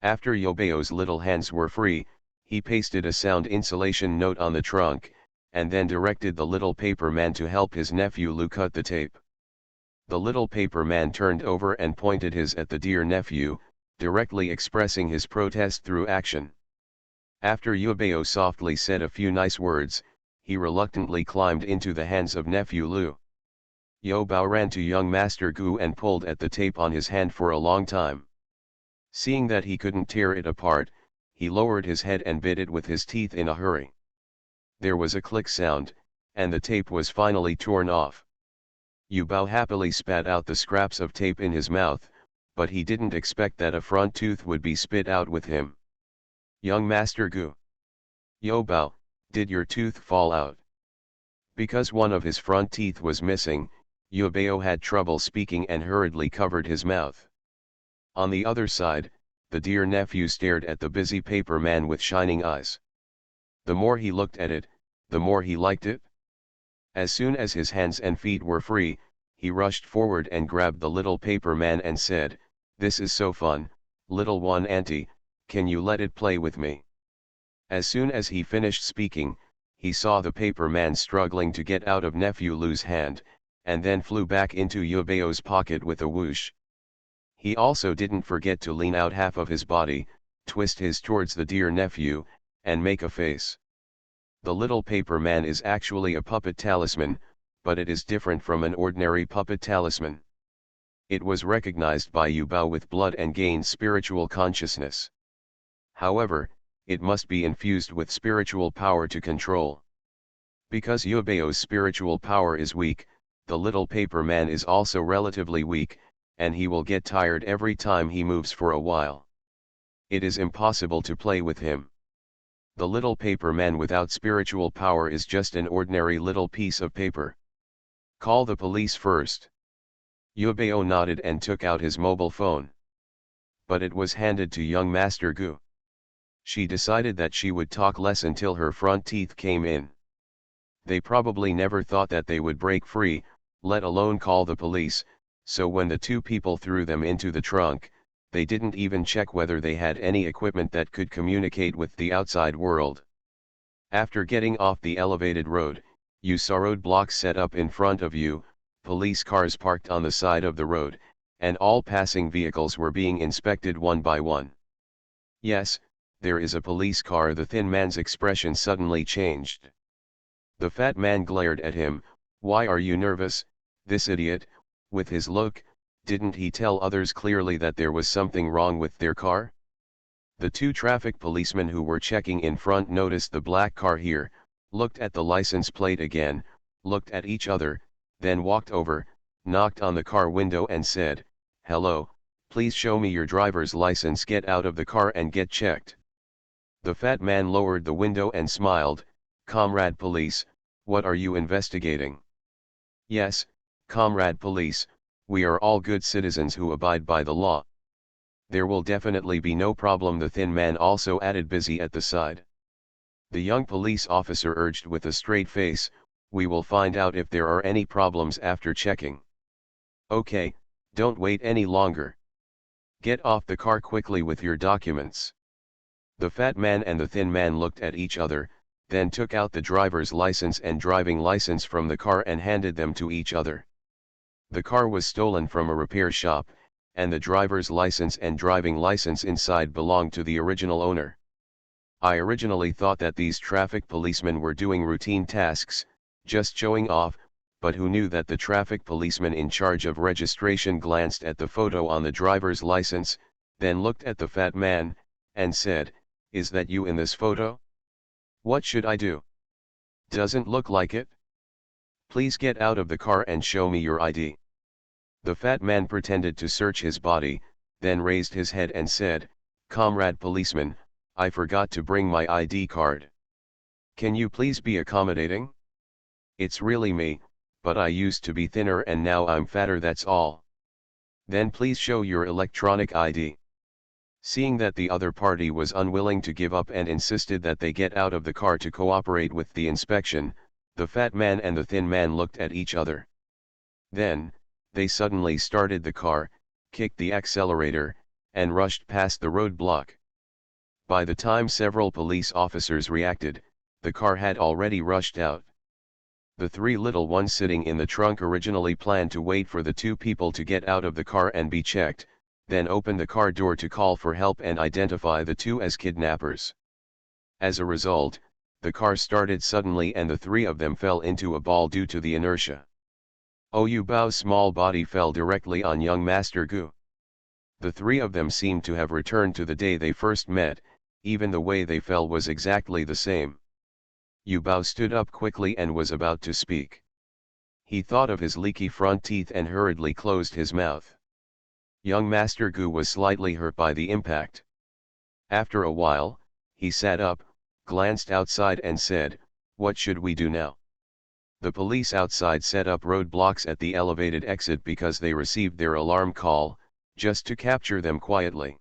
After Yubeo's little hands were free, he pasted a sound insulation note on the trunk, and then directed the little paper man to help his nephew Lou cut the tape. The little paper man turned over and pointed his at the dear nephew, directly expressing his protest through action. After Yubeo softly said a few nice words, he reluctantly climbed into the hands of nephew Lou. Yubeo ran to young Master Gu and pulled at the tape on his hand for a long time. Seeing that he couldn't tear it apart, he lowered his head and bit it with his teeth in a hurry. There was a click sound, and the tape was finally torn off. Yubeo happily spat out the scraps of tape in his mouth, but he didn't expect that a front tooth would be spit out with him. Young Master Gu. Yubeo, did your tooth fall out? Because one of his front teeth was missing, Yubeo had trouble speaking and hurriedly covered his mouth. On the other side, the dear nephew stared at the busy paper man with shining eyes. The more he looked at it, the more he liked it. As soon as his hands and feet were free, he rushed forward and grabbed the little paper man and said, "This is so fun, little one auntie, can you let it play with me?" As soon as he finished speaking, he saw the paper man struggling to get out of nephew Lou's hand, and then flew back into Yubeo's pocket with a whoosh. He also didn't forget to lean out half of his body, twist his towards the dear nephew, and make a face. The little paper man is actually a puppet talisman, but it is different from an ordinary puppet talisman. It was recognized by Yubeo with blood and gained spiritual consciousness. However, it must be infused with spiritual power to control. Because Yubeo's spiritual power is weak, the little paper man is also relatively weak, and he will get tired every time he moves for a while. It is impossible to play with him. The little paper man without spiritual power is just an ordinary little piece of paper. Call the police first. Yubeo nodded and took out his mobile phone. But it was handed to young Master Gu. She decided that she would talk less until her front teeth came in. They probably never thought that they would break free, let alone call the police, so when the two people threw them into the trunk, they didn't even check whether they had any equipment that could communicate with the outside world. After getting off the elevated road, you saw roadblocks set up in front of you, police cars parked on the side of the road, and all passing vehicles were being inspected one by one. Yes, there is a police car. The thin man's expression suddenly changed. The fat man glared at him. Why are you nervous, this idiot? With his look, didn't he tell others clearly that there was something wrong with their car? The two traffic policemen who were checking in front noticed the black car here, looked at the license plate again, looked at each other, then walked over, knocked on the car window and said, "Hello, please show me your driver's license. Get out of the car and get checked." The fat man lowered the window and smiled, "Comrade Police, what are you investigating?" "Yes, Comrade Police, we are all good citizens who abide by the law. There will definitely be no problem," the thin man also added, busy at the side. The young police officer urged with a straight face, "We will find out if there are any problems after checking." "Okay, don't wait any longer. Get off the car quickly with your documents." The fat man and the thin man looked at each other, then took out the driver's license and driving license from the car and handed them to each other. The car was stolen from a repair shop, and the driver's license and driving license inside belonged to the original owner. I originally thought that these traffic policemen were doing routine tasks, just showing off, but who knew that the traffic policeman in charge of registration glanced at the photo on the driver's license, then looked at the fat man, and said, "Is that you in this photo? What should I do? Doesn't look like it. Please get out of the car and show me your ID." The fat man pretended to search his body, then raised his head and said, "Comrade policeman, I forgot to bring my ID card. Can you please be accommodating? It's really me, but I used to be thinner and now I'm fatter, that's all. Then please show your electronic ID." Seeing that the other party was unwilling to give up and insisted that they get out of the car to cooperate with the inspection, the fat man and the thin man looked at each other. Then, they suddenly started the car, kicked the accelerator, and rushed past the roadblock. By the time several police officers reacted, the car had already rushed out. The three little ones sitting in the trunk originally planned to wait for the two people to get out of the car and be checked, then open the car door to call for help and identify the two as kidnappers. As a result, the car started suddenly and the three of them fell into a ball due to the inertia. Yu Bao's small body fell directly on young Master Gu. The three of them seemed to have returned to the day they first met, even the way they fell was exactly the same. Yu Bao stood up quickly and was about to speak. He thought of his leaky front teeth and hurriedly closed his mouth. Young Master Gu was slightly hurt by the impact. After a while, he sat up, glanced outside and said, "What should we do now?" The police outside set up roadblocks at the elevated exit because they received their alarm call, just to capture them quietly.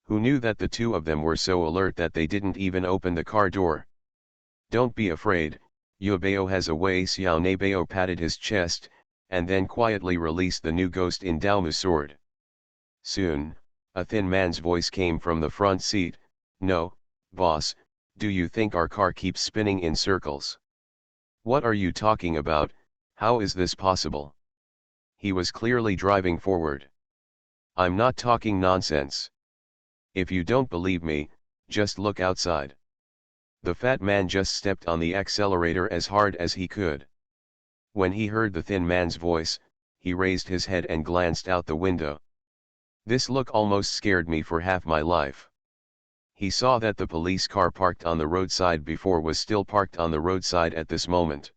Who knew that the two of them were so alert that they didn't even open the car door? "Don't be afraid, Yubao has a way." Xiao Neibao patted his chest, and then quietly released the new ghost in Daomu's sword. Soon, a thin man's voice came from the front seat, "No, boss, do you think our car keeps spinning in circles? What are you talking about? How is this possible?" He was clearly driving forward. "I'm not talking nonsense. If you don't believe me, just look outside." The fat man just stepped on the accelerator as hard as he could. When he heard the thin man's voice, he raised his head and glanced out the window. This look almost scared me for half my life. He saw that the police car parked on the roadside before was still parked on the roadside at this moment.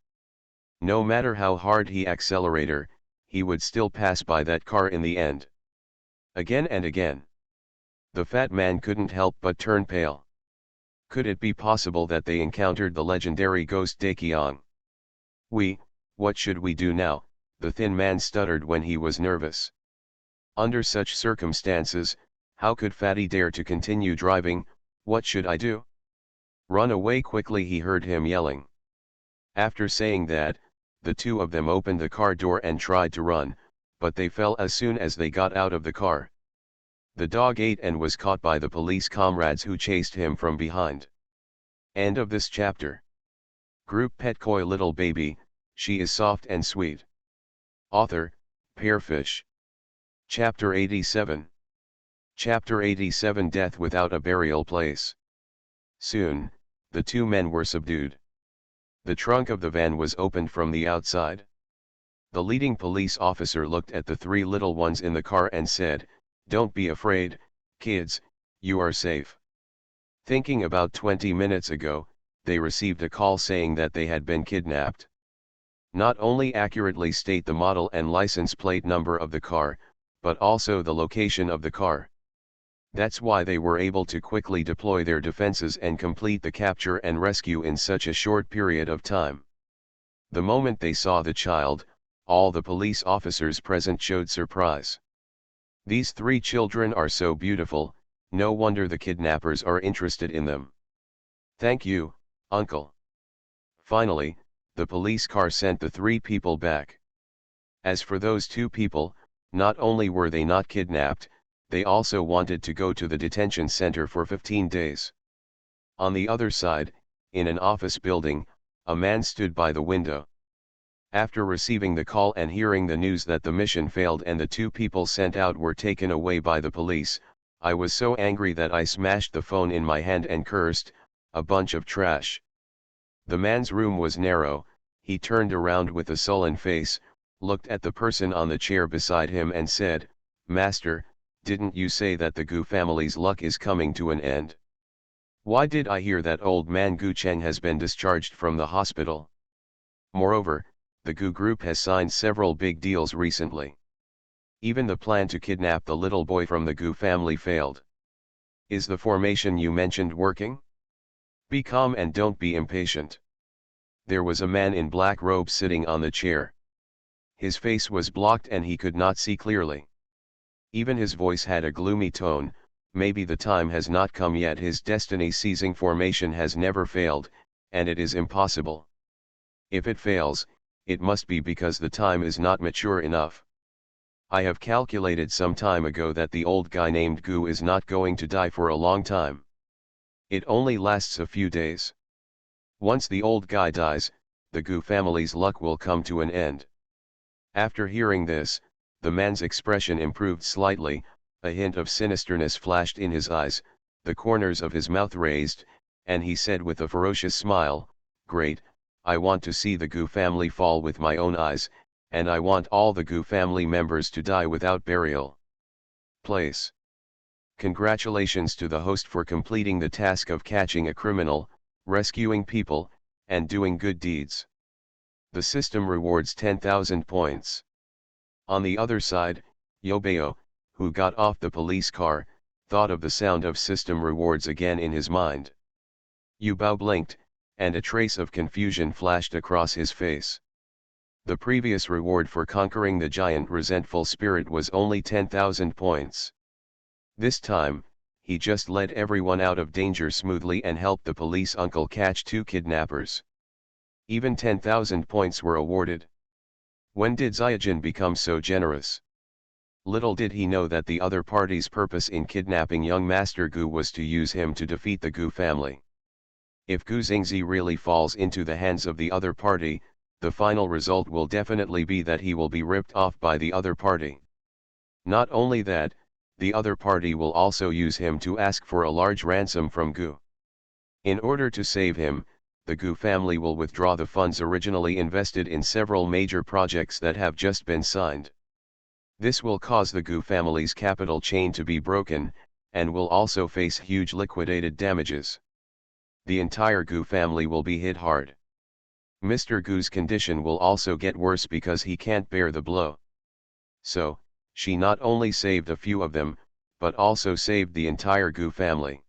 No matter how hard he accelerated, he would still pass by that car in the end. Again and again. The fat man couldn't help but turn pale. Could it be possible that they encountered the legendary ghost Daqiang? What should we do now?" the thin man stuttered when he was nervous. Under such circumstances, how could Fatty dare to continue driving? "What should I do?" "Run away quickly," he heard him yelling. After saying that, the two of them opened the car door and tried to run, but they fell as soon as they got out of the car. The dog ate and was caught by the police comrades who chased him from behind. End of this chapter. Group Pet Koi Little Baby, She is Soft and Sweet. Author, Pearfish. Chapter 87. Chapter 87 Death Without a Burial Place. Soon, the two men were subdued. The trunk of the van was opened from the outside. The leading police officer looked at the three little ones in the car and said, "Don't be afraid, kids, you are safe." Thinking about 20 minutes ago, they received a call saying that they had been kidnapped. Not only accurately state the model and license plate number of the car, but also the location of the car. That's why they were able to quickly deploy their defenses and complete the capture and rescue in such a short period of time. The moment they saw the child, all the police officers present showed surprise. These three children are so beautiful, no wonder the kidnappers are interested in them. "Thank you, uncle." Finally, the police car sent the three people back. As for those two people, not only were they not kidnapped, they also wanted to go to the detention center for 15 days. On the other side, in an office building, a man stood by the window. After receiving the call and hearing the news that the mission failed and the two people sent out were taken away by the police, I was so angry that I smashed the phone in my hand and cursed, "A bunch of trash." The man's room was narrow, He turned around with a sullen face, looked at the person on the chair beside him and said, "Master, didn't you say that the Gu family's luck is coming to an end? Why did I hear that old man Gu Cheng has been discharged from the hospital? Moreover, the Gu group has signed several big deals recently. Even the plan to kidnap the little boy from the Gu family failed. Is the formation you mentioned working? Be calm and don't be impatient." There was a man in black robes sitting on the chair. His face was blocked and he could not see clearly. Even his voice had a gloomy tone. "Maybe the time has not come yet. His destiny-seizing formation has never failed, and it is impossible. If it fails, it must be because the time is not mature enough. I have calculated some time ago that the old guy named Gu is not going to die for a long time. It only lasts a few days. Once the old guy dies, the Gu family's luck will come to an end." After hearing this, the man's expression improved slightly, a hint of sinisterness flashed in his eyes, the corners of his mouth raised, and he said with a ferocious smile, "Great, I want to see the Gu family fall with my own eyes, and I want all the Gu family members to die without burial. Place. Congratulations to the host for completing the task of catching a criminal, rescuing people, and doing good deeds. The system rewards 10,000 points." On the other side, Yobeo, who got off the police car, thought of the sound of system rewards again in his mind. Yubao blinked, and a trace of confusion flashed across his face. The previous reward for conquering the giant resentful spirit was only 10,000 points. This time, he just led everyone out of danger smoothly and helped the police uncle catch 2 kidnappers. Even 10,000 points were awarded. When did Xiaojin become so generous? Little did he know that the other party's purpose in kidnapping young Master Gu was to use him to defeat the Gu family. If Gu Xingzi really falls into the hands of the other party, the final result will definitely be that he will be ripped off by the other party. Not only that, the other party will also use him to ask for a large ransom from Gu. In order to save him, the Gu family will withdraw the funds originally invested in several major projects that have just been signed. This will cause the Gu family's capital chain to be broken, and will also face huge liquidated damages. The entire Gu family will be hit hard. Mr. Gu's condition will also get worse because he can't bear the blow. So, she not only saved a few of them, but also saved the entire Gu family.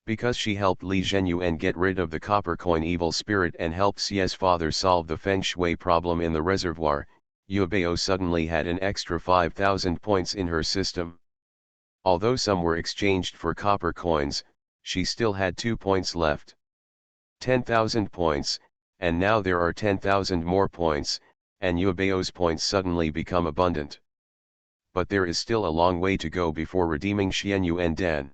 Because she helped Li Zhenyuan get rid of the copper coin evil spirit and helped Xie's father solve the feng shui problem in the reservoir, Yubeo suddenly had an extra 5,000 points in her system. Although some were exchanged for copper coins, she still had 2 points left. 10,000 points, and now there are 10,000 more points, and Yubeo's points suddenly become abundant. But there is still a long way to go before redeeming Xianyuan Dan.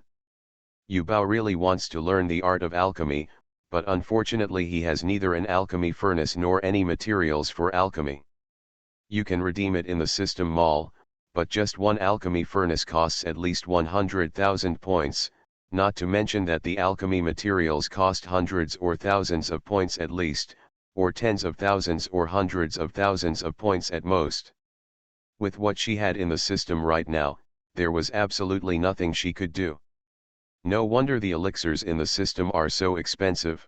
Yubao really wants to learn the art of alchemy, but unfortunately he has neither an alchemy furnace nor any materials for alchemy. You can redeem it in the system mall, but just one alchemy furnace costs at least 100,000 points, not to mention that the alchemy materials cost hundreds or thousands of points at least, or tens of thousands or hundreds of thousands of points at most. With what she had in the system right now, there was absolutely nothing she could do. No wonder the elixirs in the system are so expensive.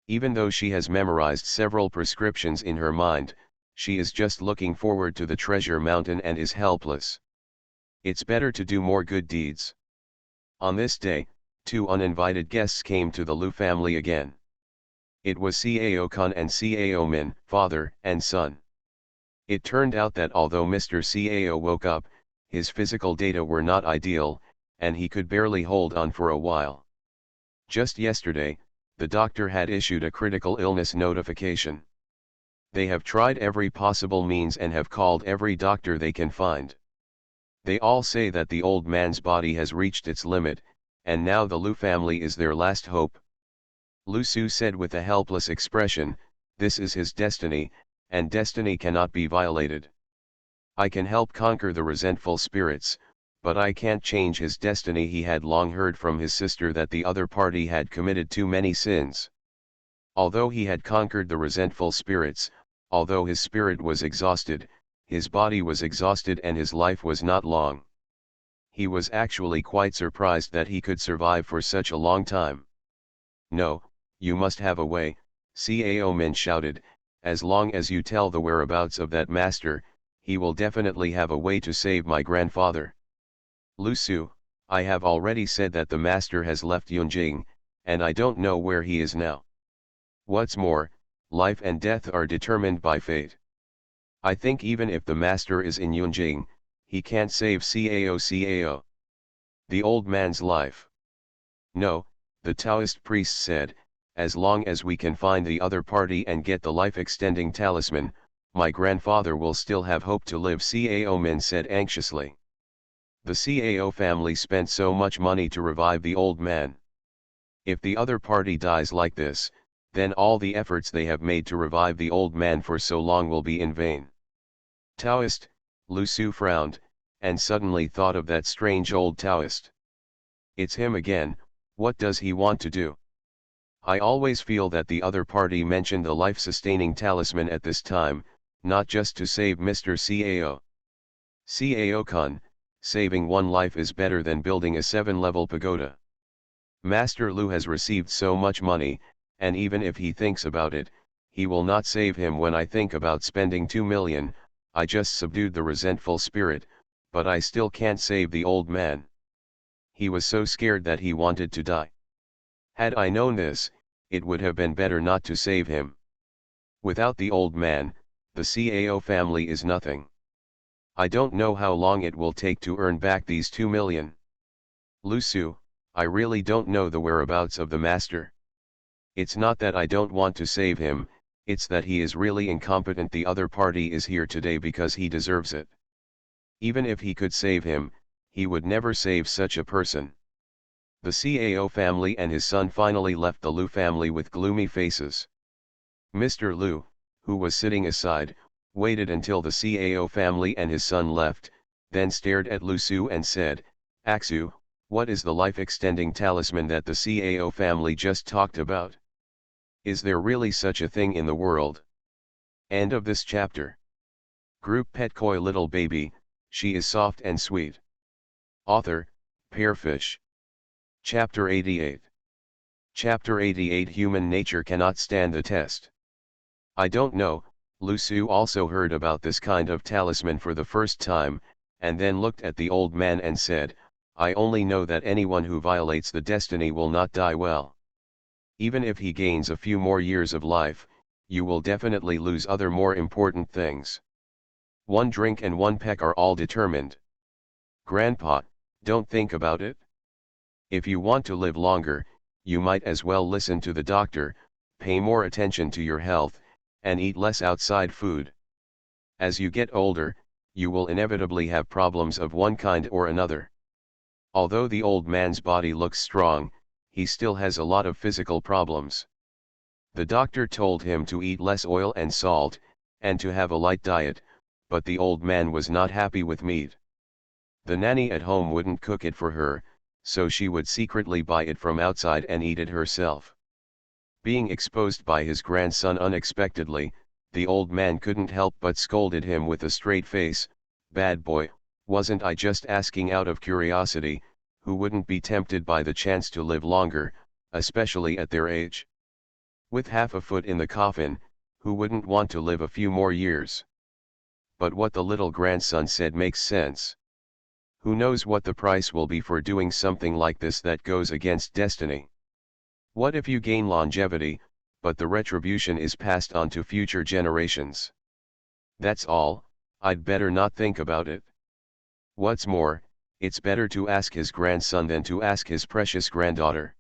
Even though she has memorized several prescriptions in her mind, she is just looking forward to the treasure mountain and is helpless. It's better to do more good deeds. On this day, 2 uninvited guests came to the Lu family again. It was Cao Kun and Cao Min, father and son. It turned out that although Mr. Cao woke up, his physical data were not ideal, and he could barely hold on for a while. Just yesterday, the doctor had issued a critical illness notification. They have tried every possible means and have called every doctor they can find. They all say that the old man's body has reached its limit, and now the Lu family is their last hope. Lu Su said with a helpless expression, "This is his destiny, and destiny cannot be violated. I can help conquer the resentful spirits, but I can't change his destiny." He had long heard from his sister that the other party had committed too many sins. Although he had conquered the resentful spirits, although his spirit was exhausted, his body was exhausted and his life was not long. He was actually quite surprised that he could survive for such a long time. "No, you must have a way," Cao Min shouted, "as long as you tell the whereabouts of that master, he will definitely have a way to save my grandfather." "Lu Su, I have already said that the master has left Yunjing, and I don't know where he is now. What's more, life and death are determined by fate. I think even if the master is in Yunjing, he can't save Cao. The old man's life." "No," the Taoist priest said, "as long as we can find the other party and get the life-extending talisman, my grandfather will still have hope to live," Cao Min said anxiously. "The Cao family spent so much money to revive the old man. If the other party dies like this, then all the efforts they have made to revive the old man for so long will be in vain." "Taoist," Lu Su frowned, and suddenly thought of that strange old Taoist. "It's him again, what does he want to do? I always feel that the other party mentioned the life-sustaining talisman at this time, not just to save Mr. Cao. Cao-kun, saving one life is better than building a 7-level pagoda. Master Lu has received so much money, and even if he thinks about it, he will not save him. When I think about spending 2 million, I just subdued the resentful spirit, but I still can't save the old man. He was so scared that he wanted to die. Had I known this, it would have been better not to save him. Without the old man, the Cao family is nothing. I don't know how long it will take to earn back these 2 million. Lu Su, I really don't know the whereabouts of the master. It's not that I don't want to save him, it's that he is really incompetent. The other party is here today because he deserves it. Even if he could save him, he would never save such a person." The Cao family and his son finally left the Lu family with gloomy faces. Mr. Lu, who was sitting aside, waited until the Cao family and his son left, then stared at Lu Su and said, "Aksu, what is the life-extending talisman that the Cao family just talked about? Is there really such a thing in the world?" End of this chapter. Group Pet Koi Little Baby, She is Soft and Sweet. Author, Pearfish. Chapter 88. Chapter 88. Human nature cannot stand the test. I don't know. Lu Su also heard about this kind of talisman for the first time, and then looked at the old man and said, "I only know that anyone who violates the destiny will not die well. Even if he gains a few more years of life, you will definitely lose other more important things. One drink and one peck are all determined. Grandpa, don't think about it. If you want to live longer, you might as well listen to the doctor, pay more attention to your health, and eat less outside food. As you get older, you will inevitably have problems of one kind or another." Although the old man's body looks strong, he still has a lot of physical problems. The doctor told him to eat less oil and salt, and to have a light diet, but the old man was not happy with meat. The nanny at home wouldn't cook it for her, so she would secretly buy it from outside and eat it herself. Being exposed by his grandson unexpectedly, the old man couldn't help but scolded him with a straight face, "Bad boy, wasn't I just asking out of curiosity, who wouldn't be tempted by the chance to live longer, especially at their age? With half a foot in the coffin, who wouldn't want to live a few more years?" But what the little grandson said makes sense. Who knows what the price will be for doing something like this that goes against destiny? What if you gain longevity, but the retribution is passed on to future generations? That's all, I'd better not think about it. What's more, it's better to ask his grandson than to ask his precious granddaughter.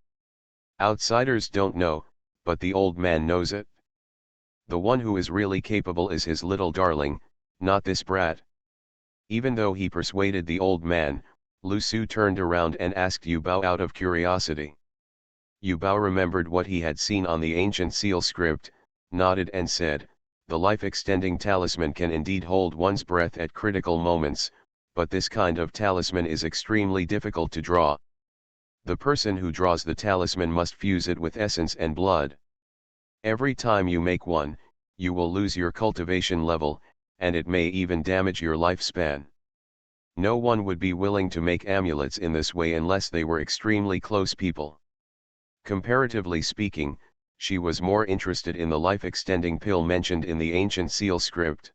Outsiders don't know, but the old man knows it. The one who is really capable is his little darling, not this brat. Even though he persuaded the old man, Lu Su turned around and asked Yu Bao out of curiosity. Yu Bao remembered what he had seen on the ancient seal script, nodded and said, "The life-extending talisman can indeed hold one's breath at critical moments, but this kind of talisman is extremely difficult to draw. The person who draws the talisman must fuse it with essence and blood. Every time you make one, you will lose your cultivation level, and it may even damage your lifespan. No one would be willing to make amulets in this way unless they were extremely close people. Comparatively speaking, she was more interested in the life-extending pill mentioned in the ancient seal script.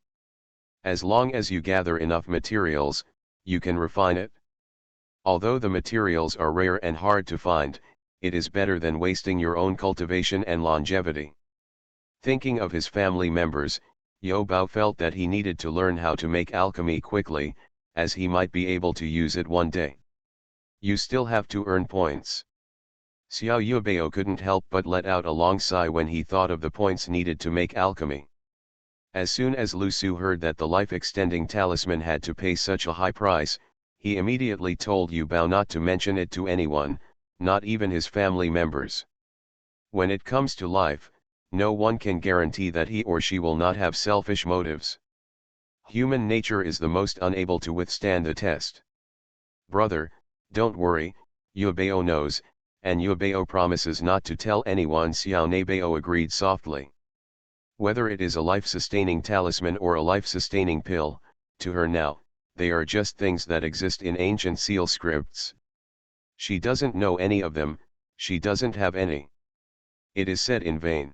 As long as you gather enough materials, you can refine it. Although the materials are rare and hard to find, it is better than wasting your own cultivation and longevity. Thinking of his family members, Yo Bao felt that he needed to learn how to make alchemy quickly, as he might be able to use it one day. You still have to earn points. Xiao Yubao couldn't help but let out a long sigh when he thought of the points needed to make alchemy. As soon as Lu Su heard that the life-extending talisman had to pay such a high price, he immediately told Yu Bao not to mention it to anyone, not even his family members. When it comes to life, no one can guarantee that he or she will not have selfish motives. Human nature is the most unable to withstand the test. Brother, don't worry, Yubao knows, and Yubao promises not to tell anyone. Xiao Neibao agreed softly. Whether it is a life-sustaining talisman or a life-sustaining pill, to her now, they are just things that exist in ancient seal scripts. She doesn't know any of them, she doesn't have any. It is said in vain.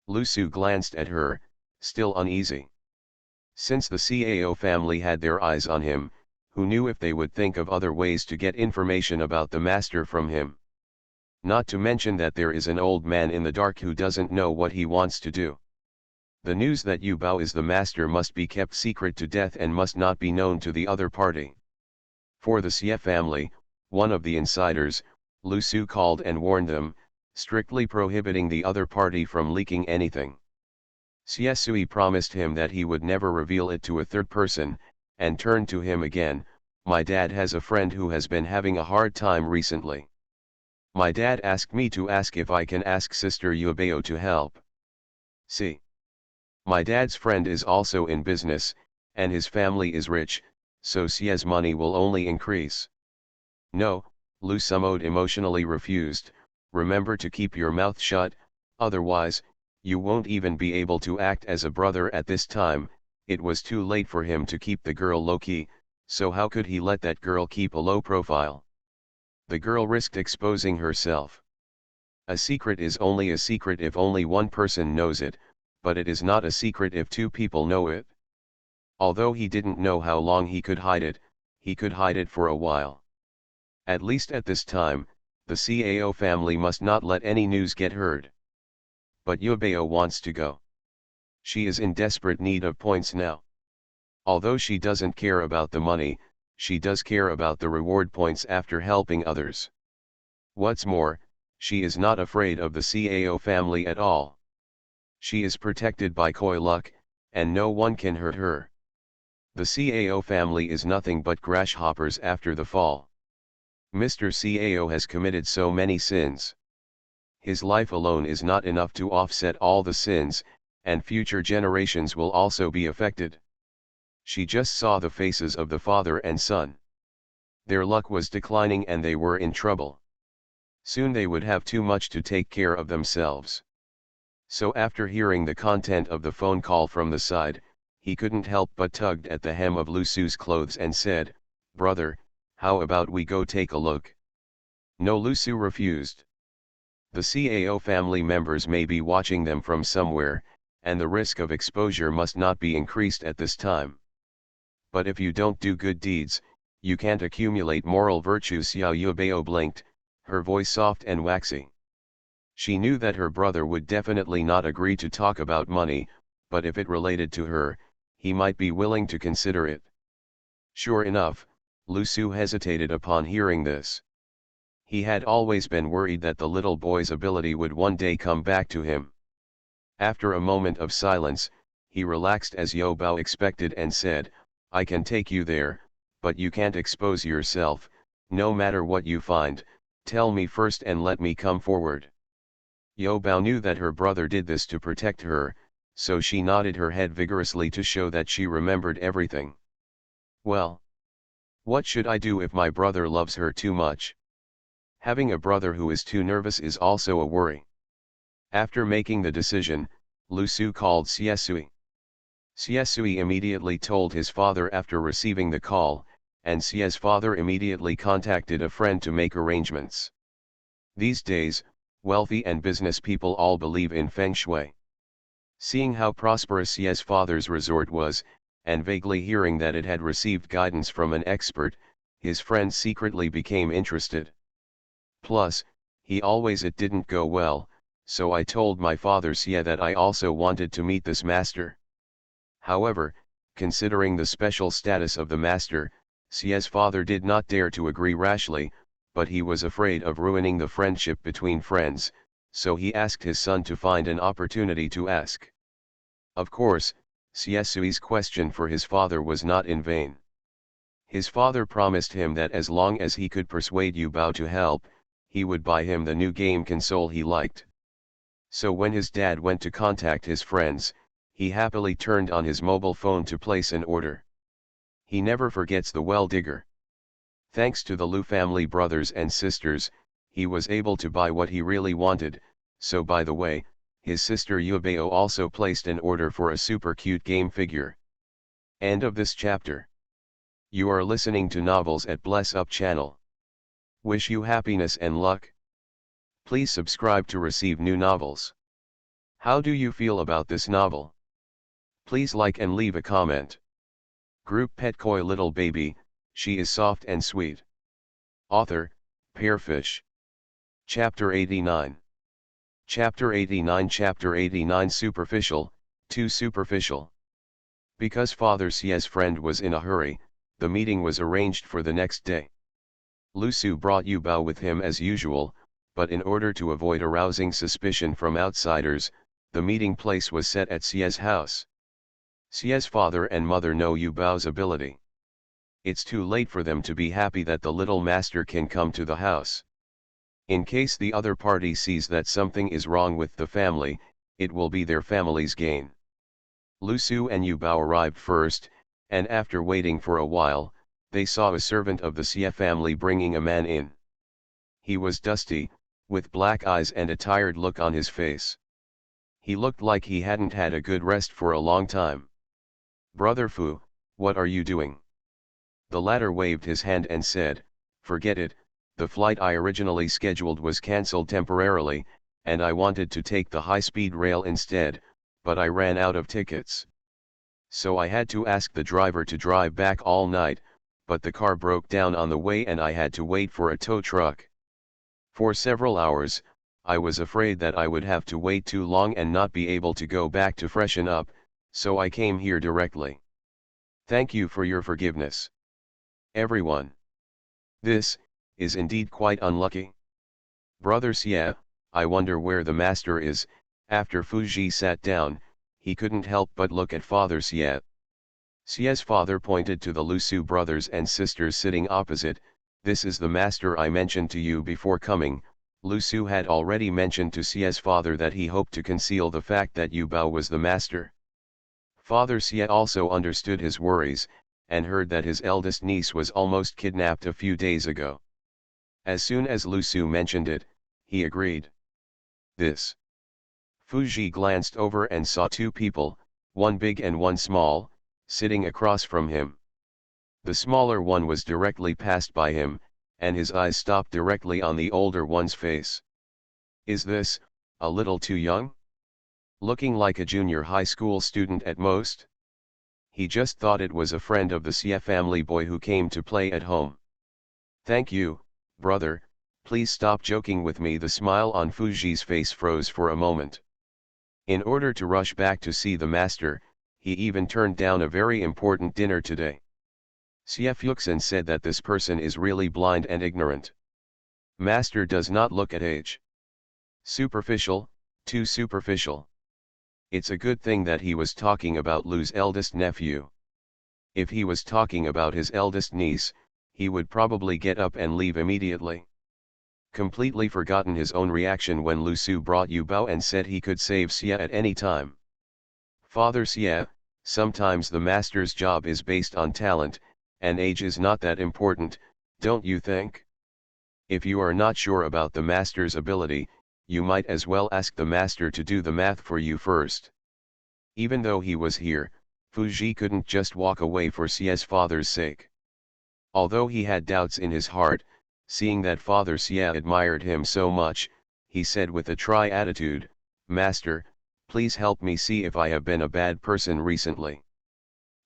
Lu Su glanced at her, still uneasy. Since the Cao family had their eyes on him, who knew if they would think of other ways to get information about the master from him? Not to mention that there is an old man in the dark who doesn't know what he wants to do. The news that Yu Bao is the master must be kept secret to death and must not be known to the other party. For the Xie family, one of the insiders, Lu Su called and warned them, strictly prohibiting the other party from leaking anything. Xie Sui promised him that he would never reveal it to a third person, and turned to him again. My dad has a friend who has been having a hard time recently. My dad asked me to ask if I can ask Sister Yubao to help. See. My dad's friend is also in business, and his family is rich, so Xie's money will only increase. No, Lu Sumod emotionally refused. Remember to keep your mouth shut, otherwise, you won't even be able to act as a brother at this time. It was too late for him to keep the girl low-key, so how could he let that girl keep a low profile? The girl risked exposing herself. A secret is only a secret if only one person knows it, but it is not a secret if two people know it. Although he didn't know how long he could hide it for a while. At least at this time, the Cao family must not let any news get heard. But Yubao wants to go. She is in desperate need of points now. Although she doesn't care about the money, she does care about the reward points after helping others. What's more, she is not afraid of the Cao family at all. She is protected by Koi luck, and no one can hurt her. The Cao family is nothing but grasshoppers after the fall. Mr. Cao has committed so many sins. His life alone is not enough to offset all the sins, and future generations will also be affected. She just saw the faces of the father and son. Their luck was declining and they were in trouble. Soon they would have too much to take care of themselves. So after hearing the content of the phone call from the side, he couldn't help but tugged at the hem of Lu Su's clothes and said, "Brother, how about we go take a look?" No, Lu Su refused. The Cao family members may be watching them from somewhere, and the risk of exposure must not be increased at this time. But if you don't do good deeds, you can't accumulate moral virtue. Xiao Yubao blinked, her voice soft and waxy. She knew that her brother would definitely not agree to talk about money, but if it related to her, he might be willing to consider it. Sure enough, Lu Su hesitated upon hearing this. He had always been worried that the little boy's ability would one day come back to him. After a moment of silence, he relaxed as Yo Bao expected and said, "I can take you there, but you can't expose yourself. No matter what you find, tell me first and let me come forward." Yo Bao knew that her brother did this to protect her, so she nodded her head vigorously to show that she remembered everything. Well, what should I do if my brother loves her too much? Having a brother who is too nervous is also a worry. After making the decision, Lu Su called Siesui. Siesui immediately told his father after receiving the call, and Sie's father immediately contacted a friend to make arrangements. These days, wealthy and business people all believe in Feng Shui. Seeing how prosperous Sie's father's resort was, and vaguely hearing that it had received guidance from an expert, his friend secretly became interested. Plus, he always it didn't go well, so I told my father Sie that I also wanted to meet this master. However, considering the special status of the master, Sie's father did not dare to agree rashly, but he was afraid of ruining the friendship between friends, so he asked his son to find an opportunity to ask. Of course, Siesui's question for his father was not in vain. His father promised him that as long as he could persuade Yu Bao to help, he would buy him the new game console he liked. So when his dad went to contact his friends, he happily turned on his mobile phone to place an order. He never forgets the well digger. Thanks to the Lu family brothers and sisters, he was able to buy what he really wanted. So by the way, his sister Yubao also placed an order for a super cute game figure. End of this chapter. You are listening to Novels at Bless Up channel. Wish you happiness and luck. Please subscribe to receive new novels. How do you feel about this novel? Please like and leave a comment. Group Pet Koi Little Baby, she is soft and sweet. Author, Pearfish. Chapter 89. Chapter 89 Chapter 89 Superficial, too superficial. Because Father Sie's friend was in a hurry, the meeting was arranged for the next day. Lu Su brought Yu Bao with him as usual, but in order to avoid arousing suspicion from outsiders, the meeting place was set at Sie's house. Sie's father and mother know Yu Bao's ability. It's too late for them to be happy that the little master can come to the house. In case the other party sees that something is wrong with the family, it will be their family's gain. Lu Su and Yu Bao arrived first, and after waiting for a while, they saw a servant of the Sie family bringing a man in. He was dusty, with black eyes and a tired look on his face. He looked like he hadn't had a good rest for a long time. "Brother Fu, what are you doing?" The latter waved his hand and said, "Forget it, the flight I originally scheduled was cancelled temporarily, and I wanted to take the high-speed rail instead, but I ran out of tickets. So I had to ask the driver to drive back all night, but the car broke down on the way and I had to wait for a tow truck. For several hours, I was afraid that I would have to wait too long and not be able to go back to freshen up, so I came here directly. Thank you for your forgiveness. Everyone. This is indeed quite unlucky. Brother Sie, I wonder where the master is." After Fuji sat down, he couldn't help but look at Father Sie. Sie's father pointed to the Lu Su brothers and sisters sitting opposite. "This is the master I mentioned to you before coming." Lu Su had already mentioned to Sie's father that he hoped to conceal the fact that Yu Bao was the master. Father Sie also understood his worries, and heard that his eldest niece was almost kidnapped a few days ago. As soon as Lu Su mentioned it, he agreed. This. Fuji glanced over and saw two people, one big and one small, sitting across from him. The smaller one was directly passed by him, and his eyes stopped directly on the older one's face. Is this, a little too young? Looking like a junior high school student at most? He just thought it was a friend of the Sie family boy who came to play at home. "Thank you, brother, please stop joking with me." The smile on Fuji's face froze for a moment. In order to rush back to see the master, he even turned down a very important dinner today. Sie Fuxin said that this person is really blind and ignorant. Master does not look at age. Superficial, too superficial. It's a good thing that he was talking about Lu's eldest nephew. If he was talking about his eldest niece, he would probably get up and leave immediately. Completely forgotten his own reaction when Lu Su brought Yu Bao and said he could save Sie at any time. "Father Sie, sometimes the master's job is based on talent, and age is not that important, don't you think? If you are not sure about the master's ability, you might as well ask the master to do the math for you first. Even though he was here, Fuji couldn't just walk away for Xia's father's sake. Although he had doubts in his heart, seeing that Father Xia admired him so much, he said with a try attitude, "Master, please help me see if I have been a bad person recently."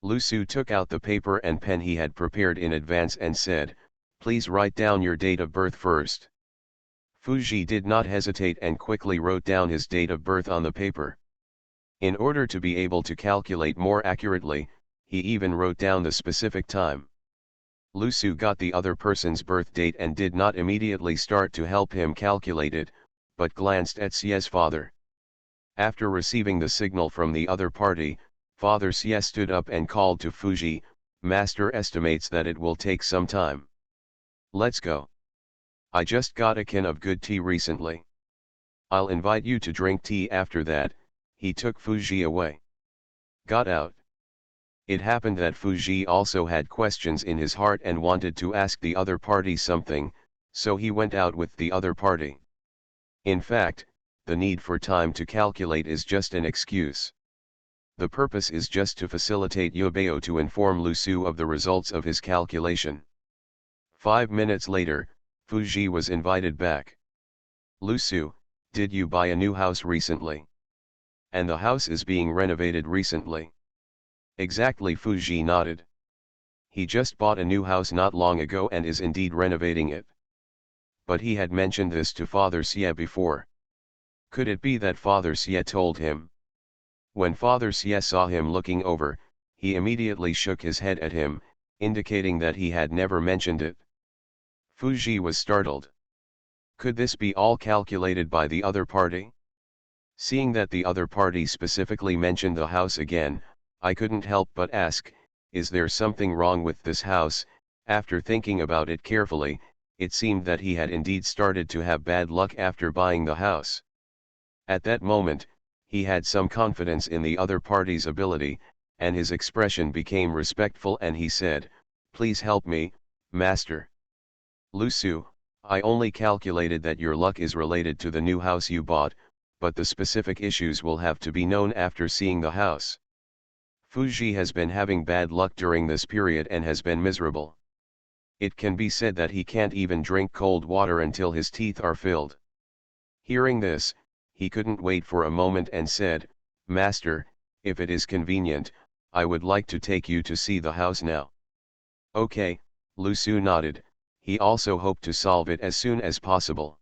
Lu Su took out the paper and pen he had prepared in advance and said, "Please write down your date of birth first." Fuji did not hesitate and quickly wrote down his date of birth on the paper. In order to be able to calculate more accurately, he even wrote down the specific time. Lu Su got the other person's birth date and did not immediately start to help him calculate it, but glanced at Xia's father. After receiving the signal from the other party, Father Xia stood up and called to Fuji, "Master estimates that it will take some time. Let's go. I just got a can of good tea recently. I'll invite you to drink tea after that." He took Fuji away. Got out. It happened that Fuji also had questions in his heart and wanted to ask the other party something, so he went out with the other party. In fact, the need for time to calculate is just an excuse. The purpose is just to facilitate Yubeo to inform Lu Su of the results of his calculation. 5 minutes later, Fuji was invited back. "Lu Su, did you buy a new house recently? And the house is being renovated recently?" "Exactly." Fuji nodded. "He just bought a new house not long ago and is indeed renovating it." But he had mentioned this to Father Xia before. Could it be that Father Xia told him? When Father Xia saw him looking over, he immediately shook his head at him, indicating that he had never mentioned it. Fuji was startled. Could this be all calculated by the other party? Seeing that the other party specifically mentioned the house again, I couldn't help but ask, "Is there something wrong with this house?" After thinking about it carefully, it seemed that he had indeed started to have bad luck after buying the house. At that moment, he had some confidence in the other party's ability, and his expression became respectful and he said, "Please help me, master." "Lu Su, I only calculated that your luck is related to the new house you bought, but the specific issues will have to be known after seeing the house. Fuji has been having bad luck during this period and has been miserable. It can be said that he can't even drink cold water until his teeth are filled." Hearing this, he couldn't wait for a moment and said, "Master, if it is convenient, I would like to take you to see the house now." "Okay," Lu Su nodded. He also hoped to solve it as soon as possible.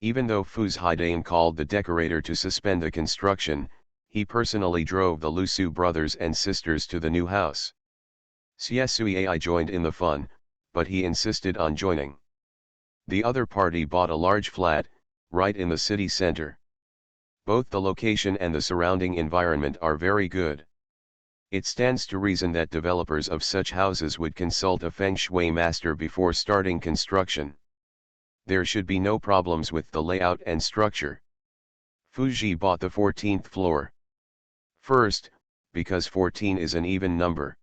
Even though Fuz Haidan called the decorator to suspend the construction, he personally drove the Lu Su brothers and sisters to the new house. Xia Sui joined in the fun, but he insisted on joining. The other party bought a large flat, right in the city center. Both the location and the surrounding environment are very good. It stands to reason that developers of such houses would consult a feng shui master before starting construction. There should be no problems with the layout and structure. Fuji bought the 14th floor. First, because 14 is an even number.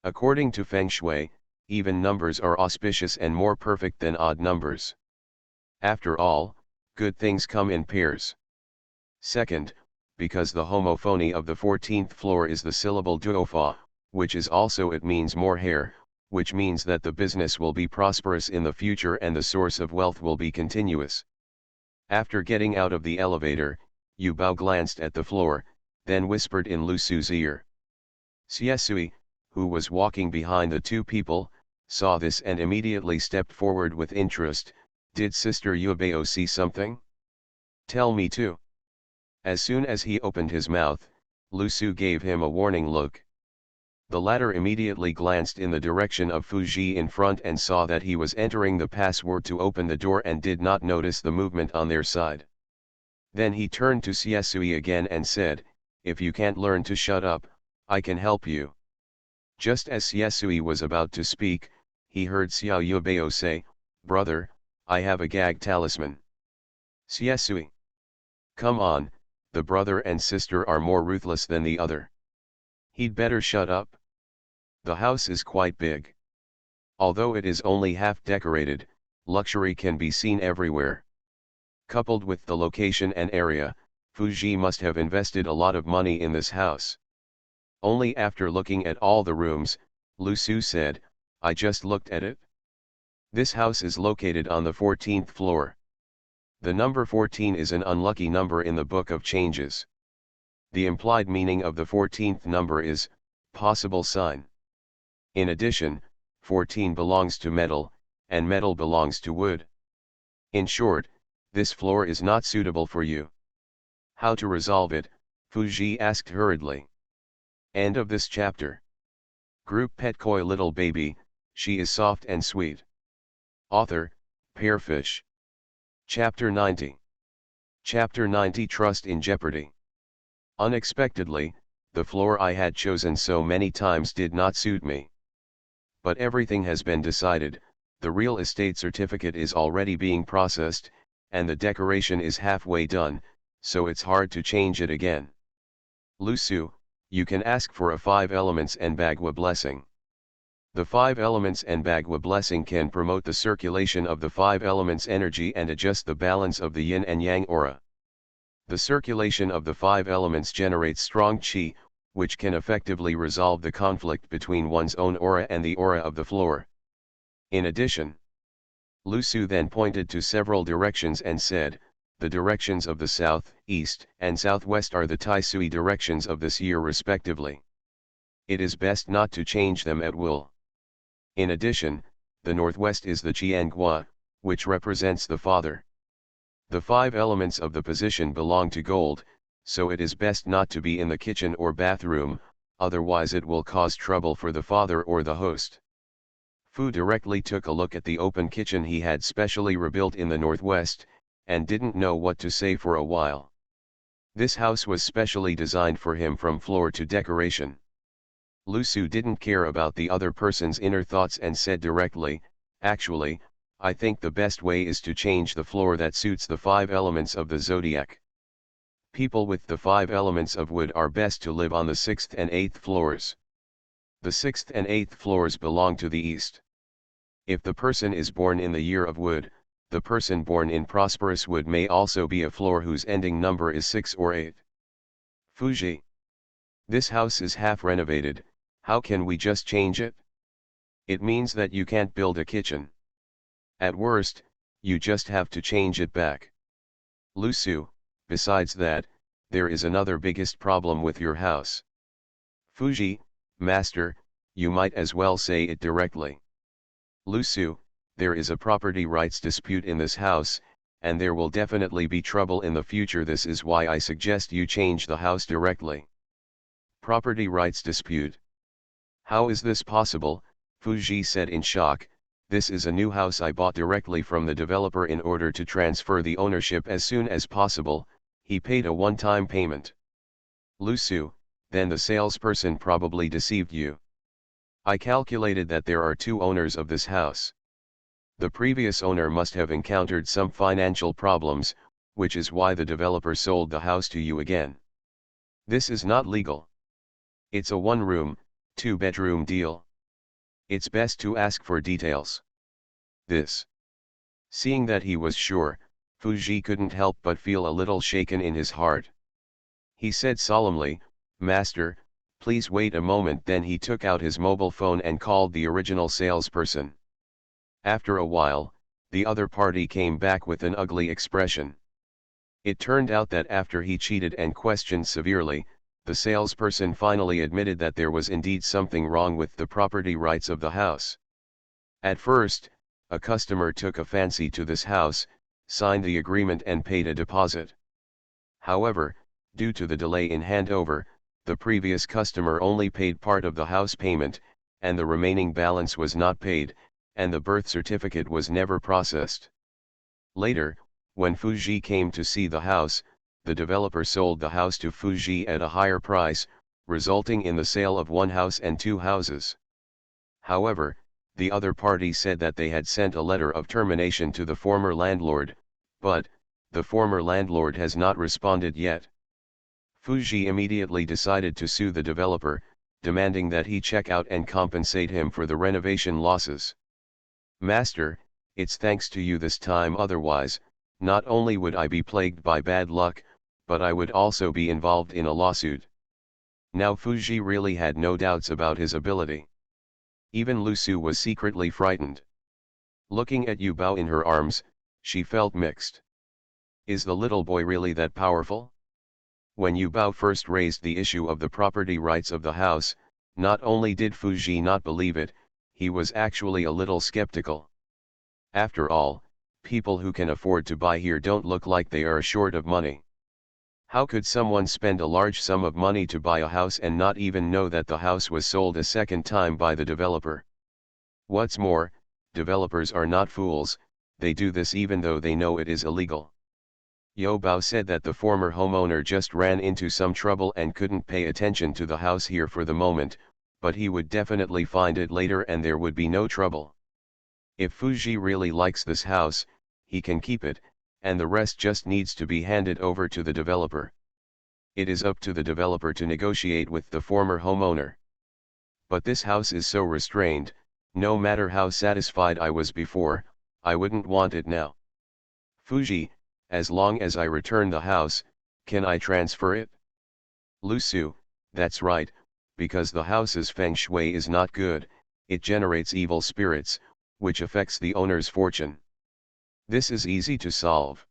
According to feng shui, even numbers are auspicious and more perfect than odd numbers. After all, good things come in pairs. Second, because the homophony of the 14th floor is the syllable duofa, which is also it means more hair, which means that the business will be prosperous in the future and the source of wealth will be continuous. After getting out of the elevator, Yu Bao glanced at the floor, then whispered in Lu Su's ear. Xia Sui, who was walking behind the two people, saw this and immediately stepped forward with interest. "Did Sister Yubao see something? Tell me too." As soon as he opened his mouth, Lu Su gave him a warning look. The latter immediately glanced in the direction of Fuji in front and saw that he was entering the password to open the door and did not notice the movement on their side. Then he turned to Xia Sui again and said, "If you can't learn to shut up, I can help you." Just as Xia Sui was about to speak, he heard Xiao Yubao say, "Brother, I have a gag talisman." Xia Sui. Come on, the brother and sister are more ruthless than the other. He'd better shut up. The house is quite big. Although it is only half decorated, luxury can be seen everywhere. Coupled with the location and area, Fuji must have invested a lot of money in this house. Only after looking at all the rooms, Lu Su said, I just looked at it. This house is located on the 14th floor. The number 14 is an unlucky number in the Book of Changes. The implied meaning of the 14th number is, possible sign. In addition, 14 belongs to metal, and metal belongs to wood. In short, this floor is not suitable for you. How to resolve it, Fuji asked hurriedly. End of this chapter. Group Pet Koi Little Baby, She is Soft and Sweet. Author, Pearfish. Chapter 90. Chapter 90 Trust in Jeopardy. Unexpectedly, the floor I had chosen so many times did not suit me. But everything has been decided, the real estate certificate is already being processed, and the decoration is halfway done, so it's hard to change it again. Lu Su, you can ask for a 5 elements and Bagua blessing. The 5 elements and Bagua blessing can promote the circulation of the 5 elements energy and adjust the balance of the yin and yang aura. The circulation of the 5 elements generates strong qi, which can effectively resolve the conflict between one's own aura and the aura of the floor. In addition, Lu Su then pointed to several directions and said, the directions of the south, east, and southwest are the Tai Sui directions of this year respectively. It is best not to change them at will. In addition, the northwest is the Qiangua, which represents the father. The 5 elements of the position belong to gold, so it is best not to be in the kitchen or bathroom, otherwise it will cause trouble for the father or the host. Fu directly took a look at the open kitchen he had specially rebuilt in the northwest, and didn't know what to say for a while. This house was specially designed for him from floor to decoration. Lu Su didn't care about the other person's inner thoughts and said directly, actually, I think the best way is to change the floor that suits the 5 elements of the zodiac. People with the 5 elements of wood are best to live on the 6th and 8th floors. The 6th and 8th floors belong to the east. If the person is born in the year of wood, the person born in prosperous wood may also be a floor whose ending number is 6 or 8. Fuji. This house is half renovated, how can we just change it? It means that you can't build a kitchen. At worst, you just have to change it back. Lu Su, besides that, there is another biggest problem with your house. Fuji, master, you might as well say it directly. Lu Su, there is a property rights dispute in this house, and there will definitely be trouble in the future. This is why I suggest you change the house directly. Property rights dispute. How is this possible? Fuji said in shock. This is a new house I bought directly from the developer in order to transfer the ownership as soon as possible. He paid a one-time payment. Lu Su, then the salesperson probably deceived you. I calculated that there are 2 owners of this house. The previous owner must have encountered some financial problems, which is why the developer sold the house to you again. This is not legal. It's a 1-room, 2-bedroom deal. It's best to ask for details. This. Seeing that he was sure, Fuji couldn't help but feel a little shaken in his heart. He said solemnly, Master, please wait a moment. Then he took out his mobile phone and called the original salesperson. After a while, the other party came back with an ugly expression. It turned out that after he cheated and questioned severely, the salesperson finally admitted that there was indeed something wrong with the property rights of the house. At first, a customer took a fancy to this house, signed the agreement and paid a deposit. However, due to the delay in handover, the previous customer only paid part of the house payment, and the remaining balance was not paid, and the birth certificate was never processed. Later, when Fuji came to see the house, the developer sold the house to Fuji at a higher price, resulting in the sale of 1 house and 2 houses. However, the other party said that they had sent a letter of termination to the former landlord, but the former landlord has not responded yet. Fuji immediately decided to sue the developer, demanding that he check out and compensate him for the renovation losses. Master, it's thanks to you this time, otherwise, Not only would I be plagued by bad luck, but I would also be involved in a lawsuit. Now Fuji really had no doubts about his ability. Even Lu Su was secretly frightened. Looking at Yu Bao in her arms, she felt mixed. Is the little boy really that powerful? When Yu Bao first raised the issue of the property rights of the house, not only did Fuji not believe it, he was actually a little skeptical. After all, people who can afford to buy here don't look like they are short of money. How could someone spend a large sum of money to buy a house and not even know that the house was sold a second time by the developer? What's more, developers are not fools, they do this even though they know it is illegal. Yu Bao said that the former homeowner just ran into some trouble and couldn't pay attention to the house here for the moment, but he would definitely find it later and there would be no trouble. If Fuji really likes this house, he can keep it, and the rest just needs to be handed over to the developer. It is up to the developer to negotiate with the former homeowner. But this house is so restrained, no matter how satisfied I was before, I wouldn't want it now. Fuji, as long as I return the house, can I transfer it? Lu Su, that's right, because the house's feng shui is not good, it generates evil spirits, which affects the owner's fortune. This is easy to solve.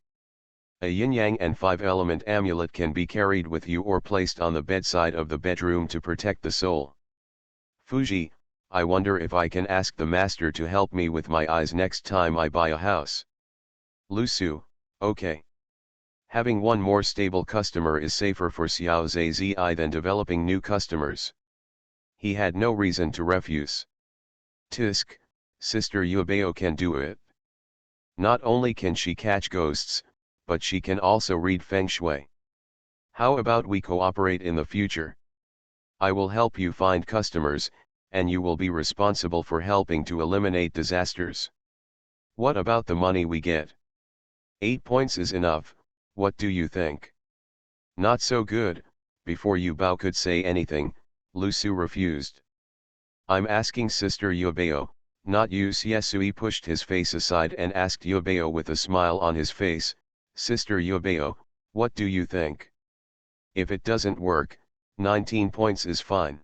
A yin-yang and 5-element amulet can be carried with you or placed on the bedside of the bedroom to protect the soul. Fuji, I wonder if I can ask the master to help me with my eyes next time I buy a house. Lu Su, okay. Having one more stable customer is safer for Xiao Zhi than developing new customers. He had no reason to refuse. Tisk, Sister Yubao can do it. Not only can she catch ghosts, but she can also read feng shui. How about we cooperate in the future? I will help you find customers, and you will be responsible for helping to eliminate disasters. What about the money we get? 8 points is enough, what do you think? Not so good. Before Yu Bao could say anything, Lu Su refused. I'm asking Sister Yubao, not you. Siesui pushed his face aside and asked Yubao with a smile on his face, Sister Yubao, what do you think? If it doesn't work, 19 points is fine.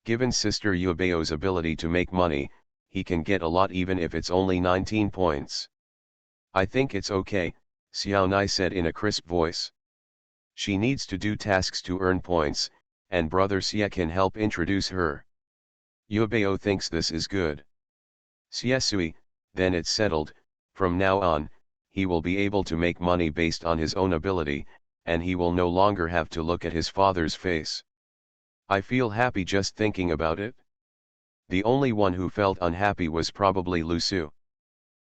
Given Sister Yubao's ability to make money, he can get a lot even if it's only 19 points. I think it's okay, Xiao Nai said in a crisp voice. She needs to do tasks to earn points, and Brother Xie can help introduce her. Yubao thinks this is good. Siesui, then it's settled, from now on, he will be able to make money based on his own ability, and he will no longer have to look at his father's face. I feel happy just thinking about it. The only one who felt unhappy was probably Lu Su.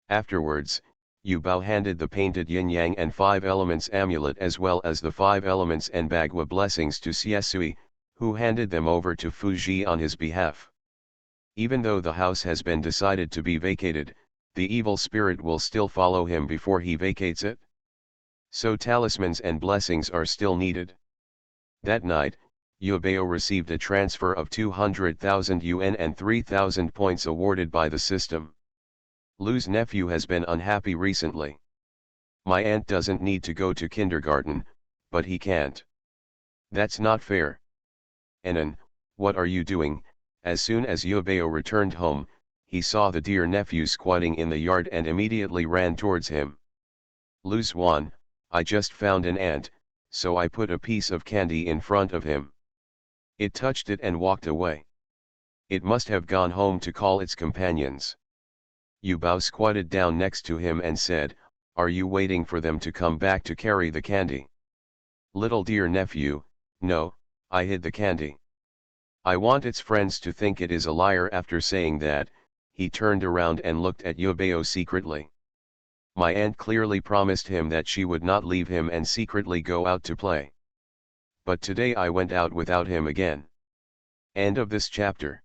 Afterwards, Yu Bao handed the painted yin-yang and 5 elements amulet as well as the 5 elements and Bagua blessings to Siesui, who handed them over to Fuji on his behalf. Even though the house has been decided to be vacated, the evil spirit will still follow him before he vacates it. So talismans and blessings are still needed. That night, Yubao received a transfer of 200,000 yuan and 3,000 points awarded by the system. Lu's nephew has been unhappy recently. My aunt doesn't need to go to kindergarten, but he can't. That's not fair. Enan, what are you doing? As soon as Yubao returned home, he saw the dear nephew squatting in the yard and immediately ran towards him. Lu Xuan, I just found an ant, so I put a piece of candy in front of him. It touched it and walked away. It must have gone home to call its companions. Yu Bao squatted down next to him and said, are you waiting for them to come back to carry the candy? Little dear nephew, no, I hid the candy. I want its friends to think it is a liar. After saying that, he turned around and looked at Yubao secretly. My aunt clearly promised him that she would not leave him and secretly go out to play. But today I went out without him again. End of this chapter.